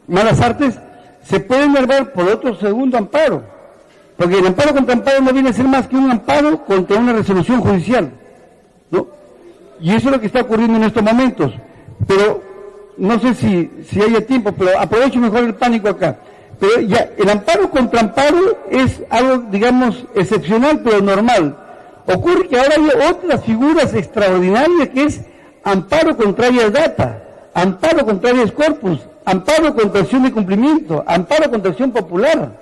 malas artes, se puede enervar por otro segundo amparo. Porque el amparo contra amparo no viene a ser más que un amparo contra una resolución judicial, ¿no? Y eso es lo que está ocurriendo en estos momentos. Pero no sé si haya tiempo, pero aprovecho mejor el pánico acá. Pero ya, el amparo contra amparo es algo, digamos, excepcional, pero normal. Ocurre que ahora hay otras figuras extraordinarias, que es amparo contra habeas data, amparo contra habeas corpus, amparo contra acción de cumplimiento, amparo contra acción popular.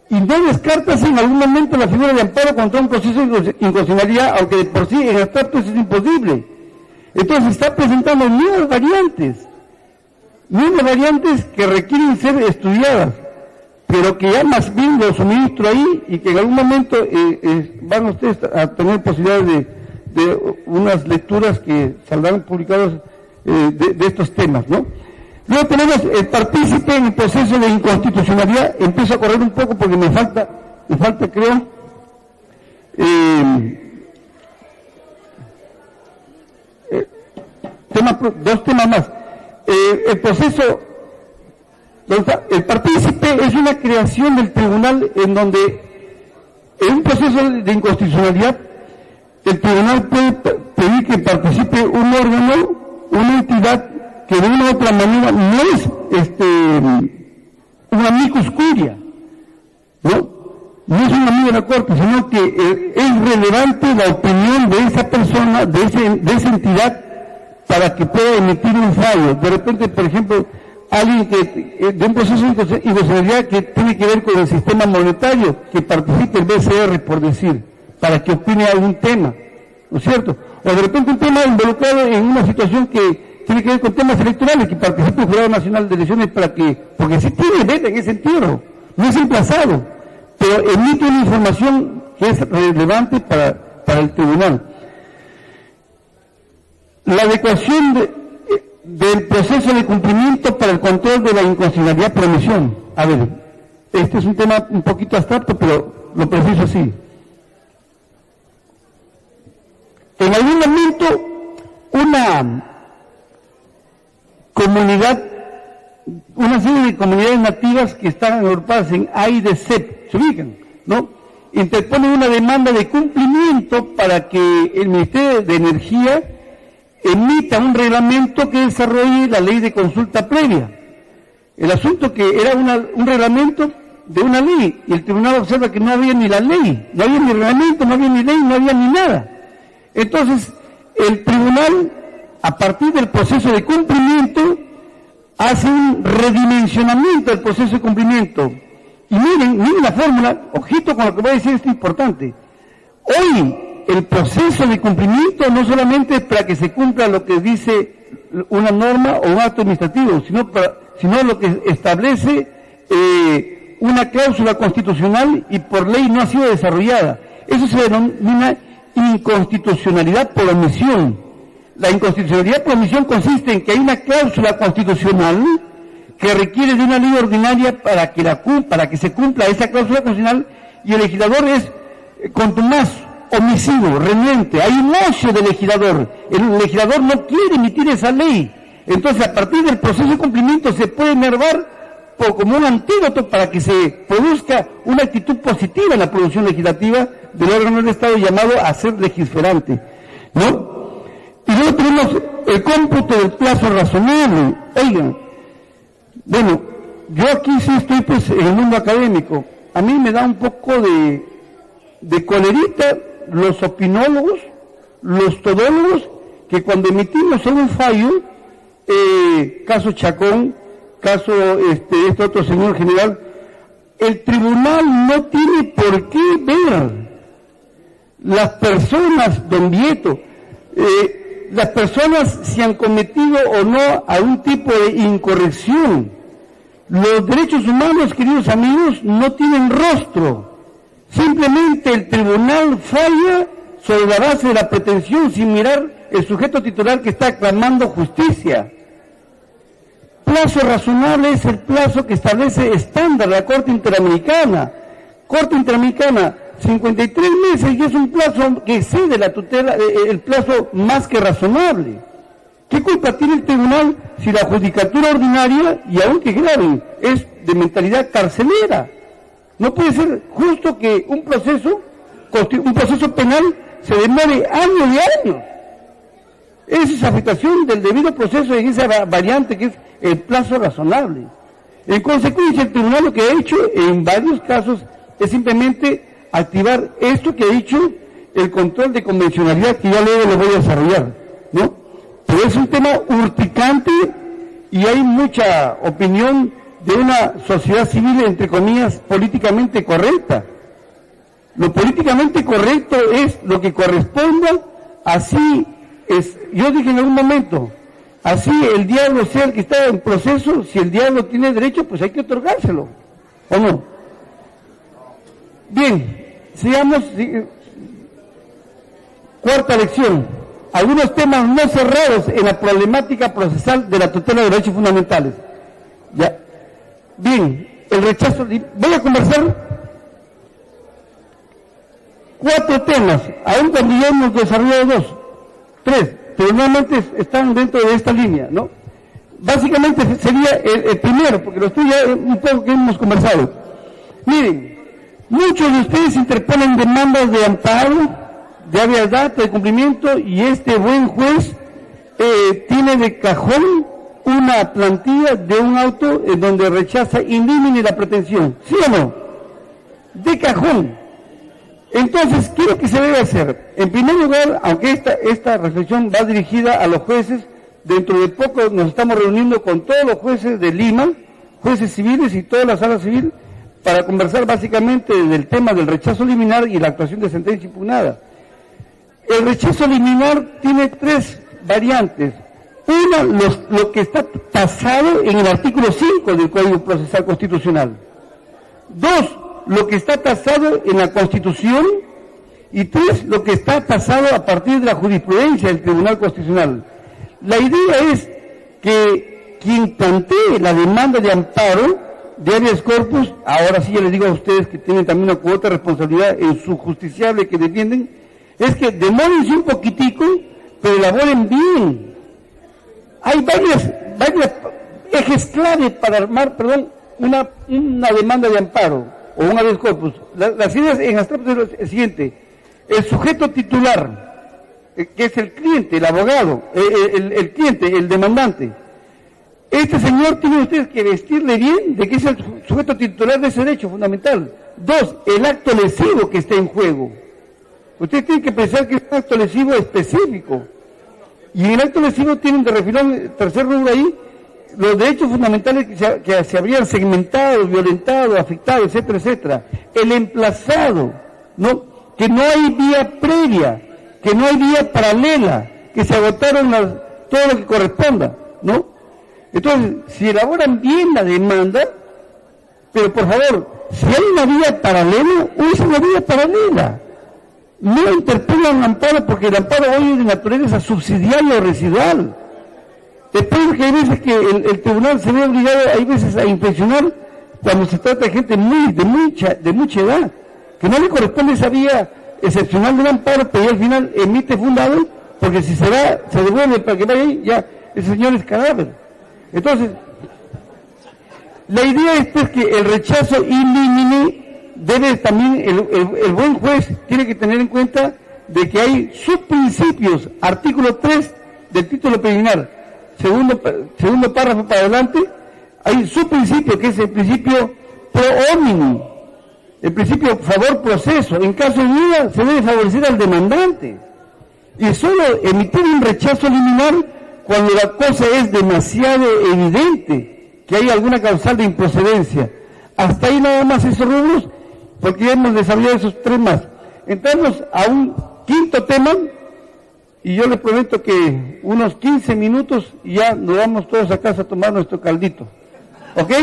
Y no descartas en algún momento la figura de amparo contra un proceso de inconstitucionalidad, aunque de por sí en abstracto eso es imposible. Entonces se está presentando nuevas variantes que requieren ser estudiadas, pero que ya más bien lo suministro ahí y que en algún momento van ustedes a tener posibilidades de unas lecturas que saldrán publicadas de estos temas, ¿no? Luego tenemos el partícipe en el proceso de inconstitucionalidad. Empiezo a correr un poco porque me falta creo, dos temas más. El proceso, el partícipe es una creación del tribunal en donde en un proceso de inconstitucionalidad el tribunal puede pedir que participe un órgano, una entidad que de una u otra manera no es un amicus curia, ¿no? No es un amigo de la Corte, sino que es relevante la opinión de esa persona, de esa entidad, para que pueda emitir un fallo. De repente, por ejemplo, alguien de un proceso de inconstitucionalidad que tiene que ver con el sistema monetario, que participe el BCR, por decir, para que opine algún tema, ¿no es cierto? O de repente un tema involucrado en una situación que tiene que ver con temas electorales, que participe el Jurado Nacional de Elecciones porque sí tiene veta en ese sentido, no es emplazado, pero emite una información que es relevante para el tribunal. La adecuación del proceso de cumplimiento para el control de la inconstitucionalidad por omisión. A ver, este es un tema un poquito abstracto, pero lo preciso así. En algún momento, una serie de comunidades nativas que están agrupadas en AIDCEP, se ubican, ¿no? Interponen una demanda de cumplimiento para que el Ministerio de Energía emita un reglamento que desarrolle la ley de consulta previa. El asunto que era un reglamento de una ley, y el tribunal observa que no había ni la ley, no había ni reglamento, no había ni ley, no había ni nada. Entonces, el tribunal, a partir del proceso de cumplimiento, hace un redimensionamiento del proceso de cumplimiento. Y miren la fórmula, ojito con lo que voy a decir, esto es importante. Hoy, el proceso de cumplimiento no solamente es para que se cumpla lo que dice una norma o un acto administrativo, sino lo que establece una cláusula constitucional y por ley no ha sido desarrollada. Eso se denomina inconstitucionalidad por omisión. La inconstitucionalidad por omisión consiste en que hay una cláusula constitucional que requiere de una ley ordinaria para que se cumpla esa cláusula constitucional, y el legislador es contumaz, omisivo, renuente. Hay un ocio del legislador. El legislador no quiere emitir esa ley. Entonces, a partir del proceso de cumplimiento se puede enervar como un antídoto para que se produzca una actitud positiva en la producción legislativa del órgano del Estado llamado a ser legisferante, ¿no? Y luego tenemos el cómputo del plazo razonable. Oigan, bueno, yo aquí sí estoy pues en el mundo académico. A mí me da un poco de colerita los opinólogos, los todólogos, que cuando emitimos un fallo, caso Chacón, caso este otro señor general, el tribunal no tiene por qué ver las personas, don Vieto, las personas si han cometido o no algún tipo de incorrección. Los derechos humanos, queridos amigos, no tienen rostro. Simplemente el tribunal falla sobre la base de la pretensión sin mirar el sujeto titular que está clamando justicia. Plazo razonable es el plazo que establece estándar la Corte Interamericana. Corte Interamericana, 53 meses, y es un plazo que excede la tutela, el plazo más que razonable. ¿Qué culpa tiene el tribunal si la judicatura ordinaria, y aunque grave, es de mentalidad carcelera? No puede ser justo que un proceso penal se demore años y años. Esa es afectación del debido proceso en esa variante que es el plazo razonable. En consecuencia, el tribunal lo que ha hecho en varios casos es simplemente activar esto que ha dicho el control de convencionalidad, que ya luego lo voy a desarrollar, ¿no? Pero es un tema urticante y hay mucha opinión de una sociedad civil, entre comillas, políticamente correcta. Lo políticamente correcto es lo que corresponda, así es. Yo dije en algún momento, así el diablo sea el que está en proceso, si el diablo tiene derecho, pues hay que otorgárselo, ¿o no? Bien, sigamos. Cuarta lección. Algunos temas no cerrados en la problemática procesal de la tutela de derechos fundamentales. Ya. Bien, el rechazo. Voy a conversar 4 temas, aún cuando ya hemos desarrollado 3, pero normalmente están dentro de esta línea, ¿no? Básicamente sería el primero, porque lo estoy ya un poco que hemos conversado. Miren, muchos de ustedes interponen demandas de amparo, de habeas data, de cumplimiento, y este buen juez tiene de cajón una plantilla de un auto en donde rechaza in limine la pretensión, ¿sí o no? De cajón. Entonces, ¿qué es lo que se debe hacer? En primer lugar, aunque esta reflexión va dirigida a los jueces, dentro de poco nos estamos reuniendo con todos los jueces de Lima, jueces civiles y toda la sala civil, para conversar básicamente del tema del rechazo liminar y la actuación de sentencia impugnada. El rechazo liminar tiene 3 variantes. Una, lo que está tasado en el artículo 5 del Código Procesal Constitucional. Dos, lo que está tasado en la Constitución. Y tres, lo que está tasado a partir de la jurisprudencia del Tribunal Constitucional. La idea es que quien plantee la demanda de amparo de habeas corpus, ahora sí ya les digo a ustedes que tienen también una cuota de responsabilidad en su justiciable que defienden, es que demórense un poquitico, pero elaboren bien. Hay varios ejes clave para armar, una demanda de amparo o un habeas corpus. Las ideas en abstracto es lo siguiente: el sujeto titular, que es el cliente, el abogado, el cliente, el demandante. Este señor tiene ustedes que vestirle bien de que es el sujeto titular de ese derecho fundamental. Dos, el acto lesivo que está en juego. Ustedes tienen que pensar que es un acto lesivo específico. Y en el acto lesivo tienen de refilón, tercer rubro ahí, los derechos fundamentales que se habrían segmentado, violentado, afectado, etcétera, etcétera. El emplazado, ¿no? Que no hay vía previa, que no hay vía paralela, que se agotaron todo lo que corresponda, ¿no? Entonces, si elaboran bien la demanda, pero por favor, si hay una vía paralela, usen la vía paralela. No interpongan amparo, porque el amparo hoy es de naturaleza subsidiaria o residual. Después que hay veces que el tribunal se ve obligado, hay veces a inspeccionar cuando se trata de gente de mucha edad, que no le corresponde esa vía excepcional del amparo, pero ya al final emite fundado, porque si se va, se devuelve para que vaya ahí, ya ese señor es cadáver. Entonces, la idea es pues que el rechazo in limine debe también, el buen juez tiene que tener en cuenta de que hay subprincipios, artículo 3 del título preliminar, segundo párrafo para adelante, hay subprincipio que es el principio pro hominem, el principio favor proceso. En caso de duda se debe favorecer al demandante y solo emitir un rechazo liminar cuando la cosa es demasiado evidente que hay alguna causal de improcedencia. Hasta ahí nada más esos rubros, porque ya hemos desarrollado esos tres más. Entramos a un quinto tema, y yo les prometo que unos 15 minutos y ya nos vamos todos a casa a tomar nuestro caldito. ¿Ok?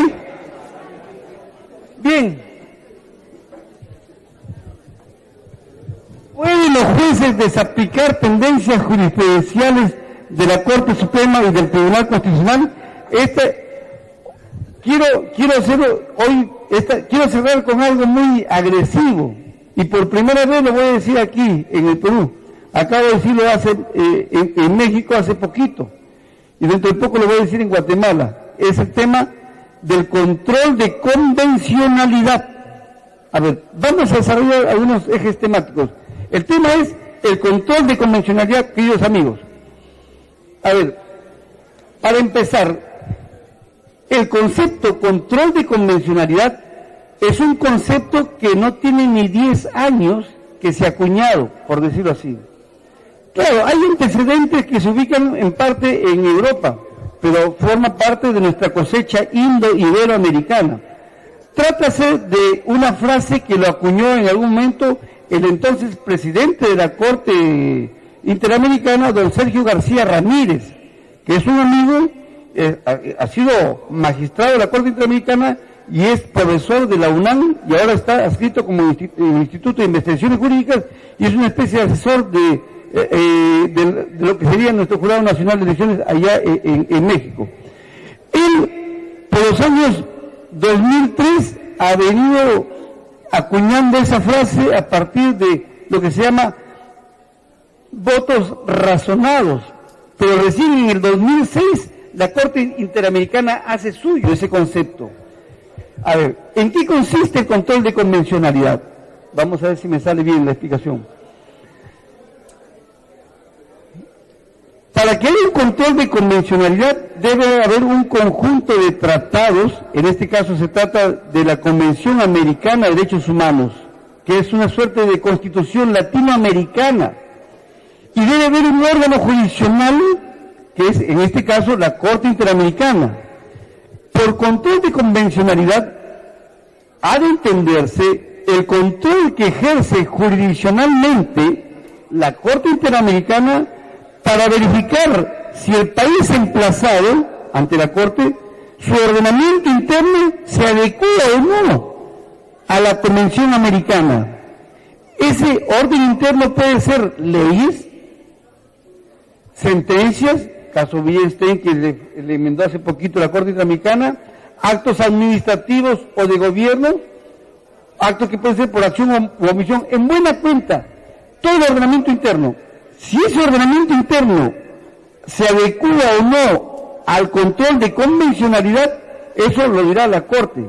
Bien. ¿Pueden los jueces desaplicar tendencias jurisprudenciales de la Corte Suprema y del Tribunal Constitucional? Quiero cerrar con algo muy agresivo, y por primera vez lo voy a decir aquí en el Perú. Acabo de decirlo en México hace poquito, y dentro de poco lo voy a decir en Guatemala. Es el tema del control de convencionalidad. A ver, vamos a desarrollar algunos ejes temáticos. El tema es el control de convencionalidad, queridos amigos. A ver, para empezar, el concepto control de convencionalidad es un concepto que no tiene ni 10 años que se ha acuñado, por decirlo así. Claro, hay antecedentes que se ubican en parte en Europa, pero forma parte de nuestra cosecha indo-iberoamericana. Trátase de una frase que lo acuñó en algún momento el entonces presidente de la Corte Interamericana, don Sergio García Ramírez, que es un amigo, ha sido magistrado de la Corte Interamericana y es profesor de la UNAM, y ahora está adscrito como Instituto de Investigaciones Jurídicas, y es una especie de asesor de lo que sería nuestro Jurado Nacional de Elecciones allá en México. Él, por los años 2003, ha venido acuñando esa frase a partir de lo que se llama votos razonados, pero recién en el 2006 la Corte Interamericana hace suyo ese concepto. A ver, ¿en qué consiste el control de convencionalidad? Vamos a ver si me sale bien la explicación. Para que haya un control de convencionalidad debe haber un conjunto de tratados, en este caso se trata de la Convención Americana de Derechos Humanos, que es una suerte de constitución latinoamericana, y debe haber un órgano jurisdiccional, que es en este caso la Corte Interamericana. Por control de convencionalidad ha de entenderse el control que ejerce jurisdiccionalmente la Corte Interamericana para verificar si el país emplazado ante la Corte, su ordenamiento interno se adecua o no a la Convención Americana. Ese orden interno puede ser leyes, sentencias, caso Villenstein, que le enmendó hace poquito la Corte Interamericana, actos administrativos o de gobierno, actos que pueden ser por acción o omisión, en buena cuenta, todo el ordenamiento interno. Si ese ordenamiento interno se adecua o no al control de convencionalidad, eso lo dirá la Corte.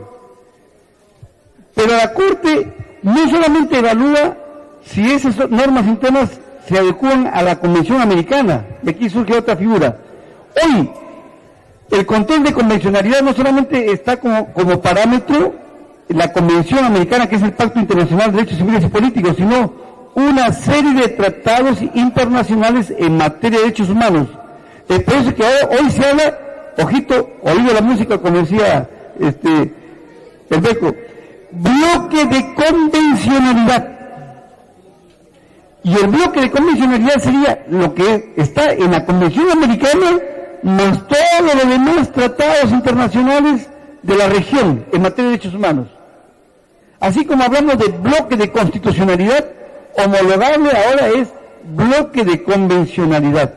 Pero la Corte no solamente evalúa si esas normas internas se adecuan a la Convención Americana, y aquí surge otra figura. Hoy, el control de convencionalidad no solamente está como parámetro la Convención Americana, que es el Pacto Internacional de Derechos Civiles y Políticos, sino una serie de tratados internacionales en materia de derechos humanos. Es por eso que hoy se habla, ojito, oído la música, como decía el Beco, bloque de convencionalidad. Y el bloque de convencionalidad sería lo que está en la Convención Americana, más todos los demás tratados internacionales de la región en materia de derechos humanos. Así como hablamos de bloque de constitucionalidad, homologable ahora es bloque de convencionalidad.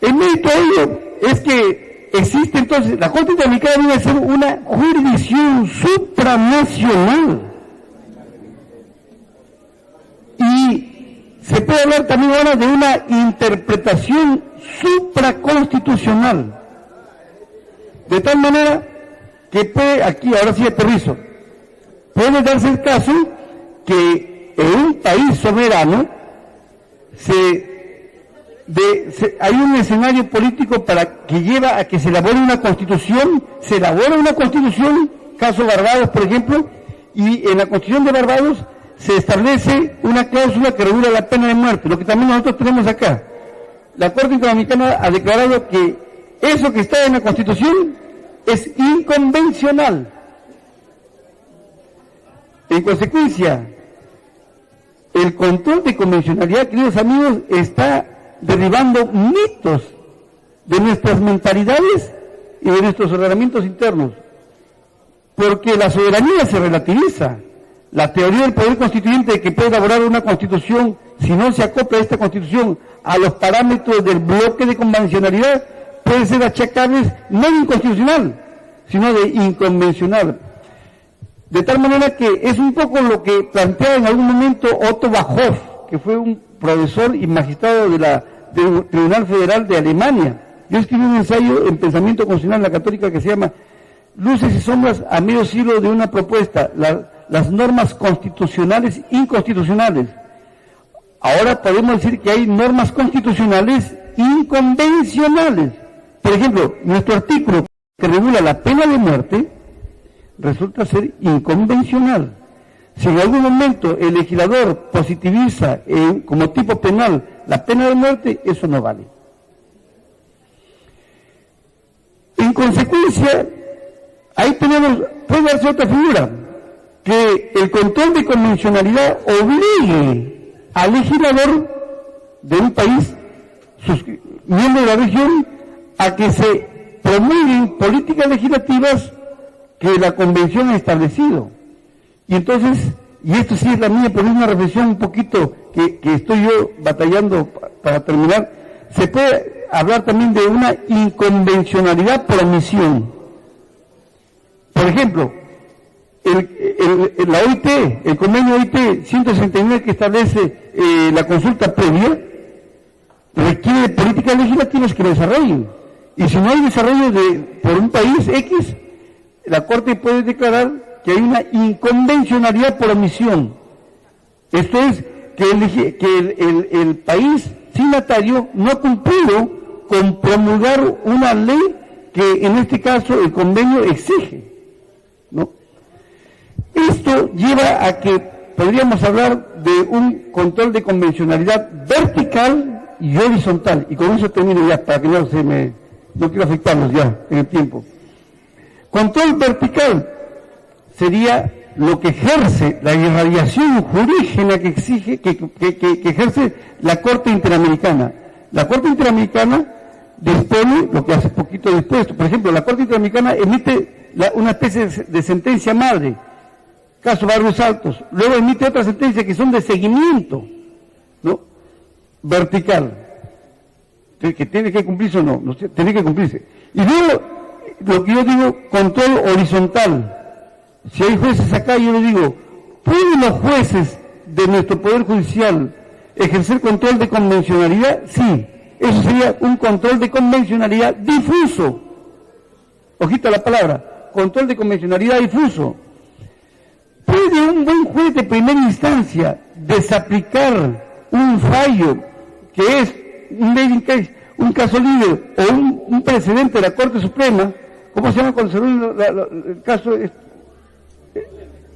El mérito de ello es que existe entonces, la Corte Interamericana viene a ser una jurisdicción supranacional. Y se puede hablar también ahora de una interpretación supraconstitucional. De tal manera que puede, aquí ahora sí aterrizo, puede darse el caso que en un país soberano hay un escenario político para que lleva a que se elabore una constitución, caso Barbados por ejemplo, y en la Constitución de Barbados se establece una cláusula que regula la pena de muerte, lo que también nosotros tenemos acá. La Corte Interamericana ha declarado que eso que está en la Constitución es inconvencional. En consecuencia, el control de convencionalidad, queridos amigos, está derribando mitos de nuestras mentalidades y de nuestros ordenamientos internos, porque la soberanía se relativiza. La teoría del poder constituyente de que puede elaborar una constitución, si no se acopla esta constitución a los parámetros del bloque de convencionalidad, puede ser achacables no de inconstitucional, sino de inconvencional. De tal manera que es un poco lo que plantea en algún momento Otto Bajhoff, que fue un profesor y magistrado del Tribunal Federal de Alemania. Yo escribí un ensayo en Pensamiento Constitucional en la Católica que se llama Luces y sombras a medio siglo de una propuesta, las normas constitucionales inconstitucionales. Ahora podemos decir que hay normas constitucionales inconvencionales. Por ejemplo, nuestro artículo que regula la pena de muerte resulta ser inconvencional. Si en algún momento el legislador positiviza como tipo penal la pena de muerte, eso no vale. En consecuencia, ahí puede darse otra figura, que el control de convencionalidad obligue al legislador de un país, miembro de la región, a que se promulguen políticas legislativas que la convención ha establecido. Y entonces, y esto sí es la mía, pero es una reflexión un poquito que estoy yo batallando para terminar, se puede hablar también de una inconvencionalidad por omisión. Por ejemplo, la OIT, el convenio OIT 169 que establece la consulta previa, requiere de políticas legislativas que lo desarrollen. Y si no hay desarrollo por un país X, la Corte puede declarar que hay una inconvencionalidad por omisión. Esto es que el país signatario no ha cumplido con promulgar una ley que en este caso el convenio exige, ¿no? Esto lleva a que podríamos hablar de un control de convencionalidad vertical y horizontal, y con eso termino ya, para que no quiero afectarlos ya en el tiempo. Control vertical sería lo que ejerce la irradiación jurígena que exige, que ejerce la Corte Interamericana. La Corte Interamericana dispone lo que hace poquito después. Por ejemplo, la Corte Interamericana emite una especie de sentencia madre, caso Barrios Altos, luego emite otra sentencia que son de seguimiento, ¿no? Vertical, que tiene que cumplirse o no, tiene que cumplirse. Y luego, lo que yo digo, control horizontal. Si hay jueces acá, yo le digo, ¿pueden los jueces de nuestro Poder Judicial ejercer control de convencionalidad? Sí, eso sería un control de convencionalidad difuso. Ojito a la palabra, control de convencionalidad difuso. ¿Puede un buen juez de primera instancia desaplicar un fallo que es un leading case, un caso líder o un precedente de la Corte Suprema? ¿Cómo se llama cuando se reúne el caso?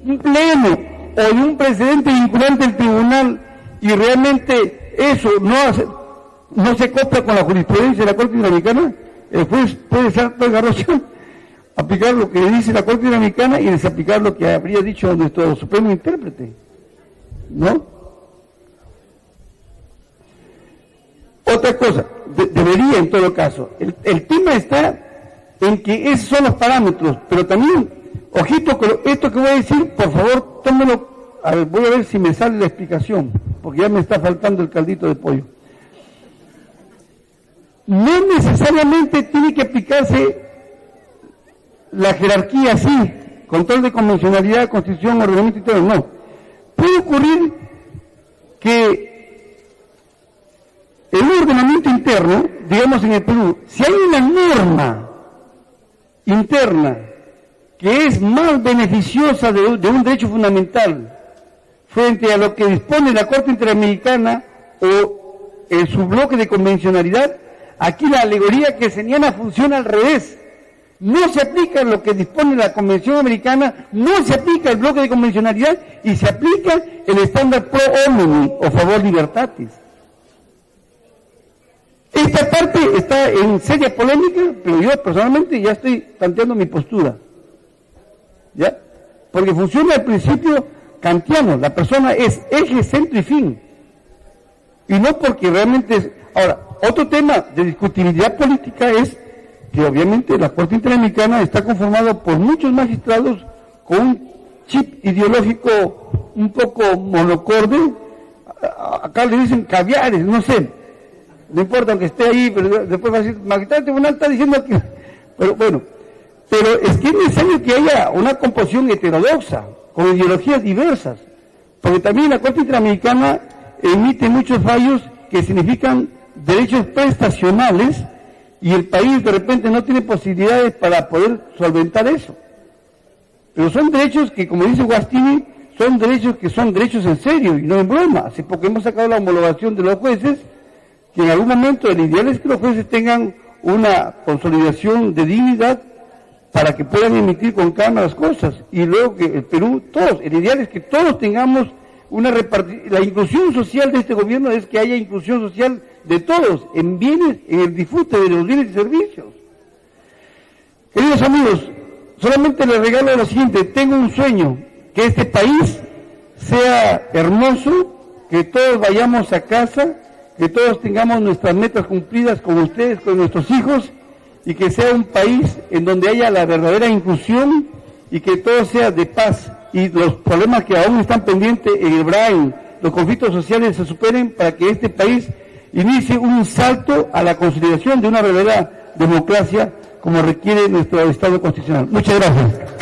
Un pleno o de un precedente vinculante del tribunal, y realmente eso no se copia con la jurisprudencia de la Corte Interamericana. El juez puede ser garrocho, aplicar lo que dice la Corte Interamericana y desaplicar lo que habría dicho nuestro supremo intérprete, ¿no? Otra cosa, debería en todo caso, el tema está en que esos son los parámetros, pero también, ojito con esto que voy a decir, por favor, tómelo, voy a ver si me sale la explicación, porque ya me está faltando el caldito de pollo. No necesariamente tiene que aplicarse la jerarquía así, control de convencionalidad, constitución, ordenamiento interno, no. Puede ocurrir que el ordenamiento interno, digamos en el Perú, si hay una norma interna que es más beneficiosa de un derecho fundamental frente a lo que dispone la Corte Interamericana o en su bloque de convencionalidad, aquí la alegoría que señala funciona al revés. No se aplica lo que dispone la Convención Americana, no se aplica el bloque de convencionalidad y se aplica el estándar pro homini o favor libertatis. Esta parte está en seria polémica, pero yo personalmente ya estoy planteando mi postura, ¿ya? Porque funciona el principio kantiano, la persona es eje, centro y fin, y no porque realmente es... Ahora, otro tema de discutibilidad política es que obviamente la Corte Interamericana está conformada por muchos magistrados con un chip ideológico un poco monocorde, acá le dicen caviares, no sé, no importa aunque esté ahí, pero después va a decir, magistrado del tribunal está diciendo que... Pero bueno, pero es que es necesario que haya una composición heterodoxa, con ideologías diversas, porque también la Corte Interamericana emite muchos fallos que significan derechos prestacionales y el país de repente no tiene posibilidades para poder solventar eso. Pero son derechos que, como dice Guastini, son derechos en serio y no en broma. Hace poco hemos sacado la homologación de los jueces, que en algún momento el ideal es que los jueces tengan una consolidación de dignidad para que puedan emitir con calma las cosas, y luego que el Perú, todos, el ideal es que todos tengamos una repartición. La inclusión social de este gobierno es que haya inclusión social de todos, en bienes, en el disfrute de los bienes y servicios. Queridos amigos, solamente les regalo lo siguiente: tengo un sueño, que este país sea hermoso, que todos vayamos a casa, que todos tengamos nuestras metas cumplidas con ustedes, con nuestros hijos, y que sea un país en donde haya la verdadera inclusión y que todo sea de paz y los problemas que aún están pendientes en el Brain, los conflictos sociales se superen para que este país inicie un salto a la consolidación de una verdadera democracia como requiere nuestro Estado constitucional. Muchas gracias.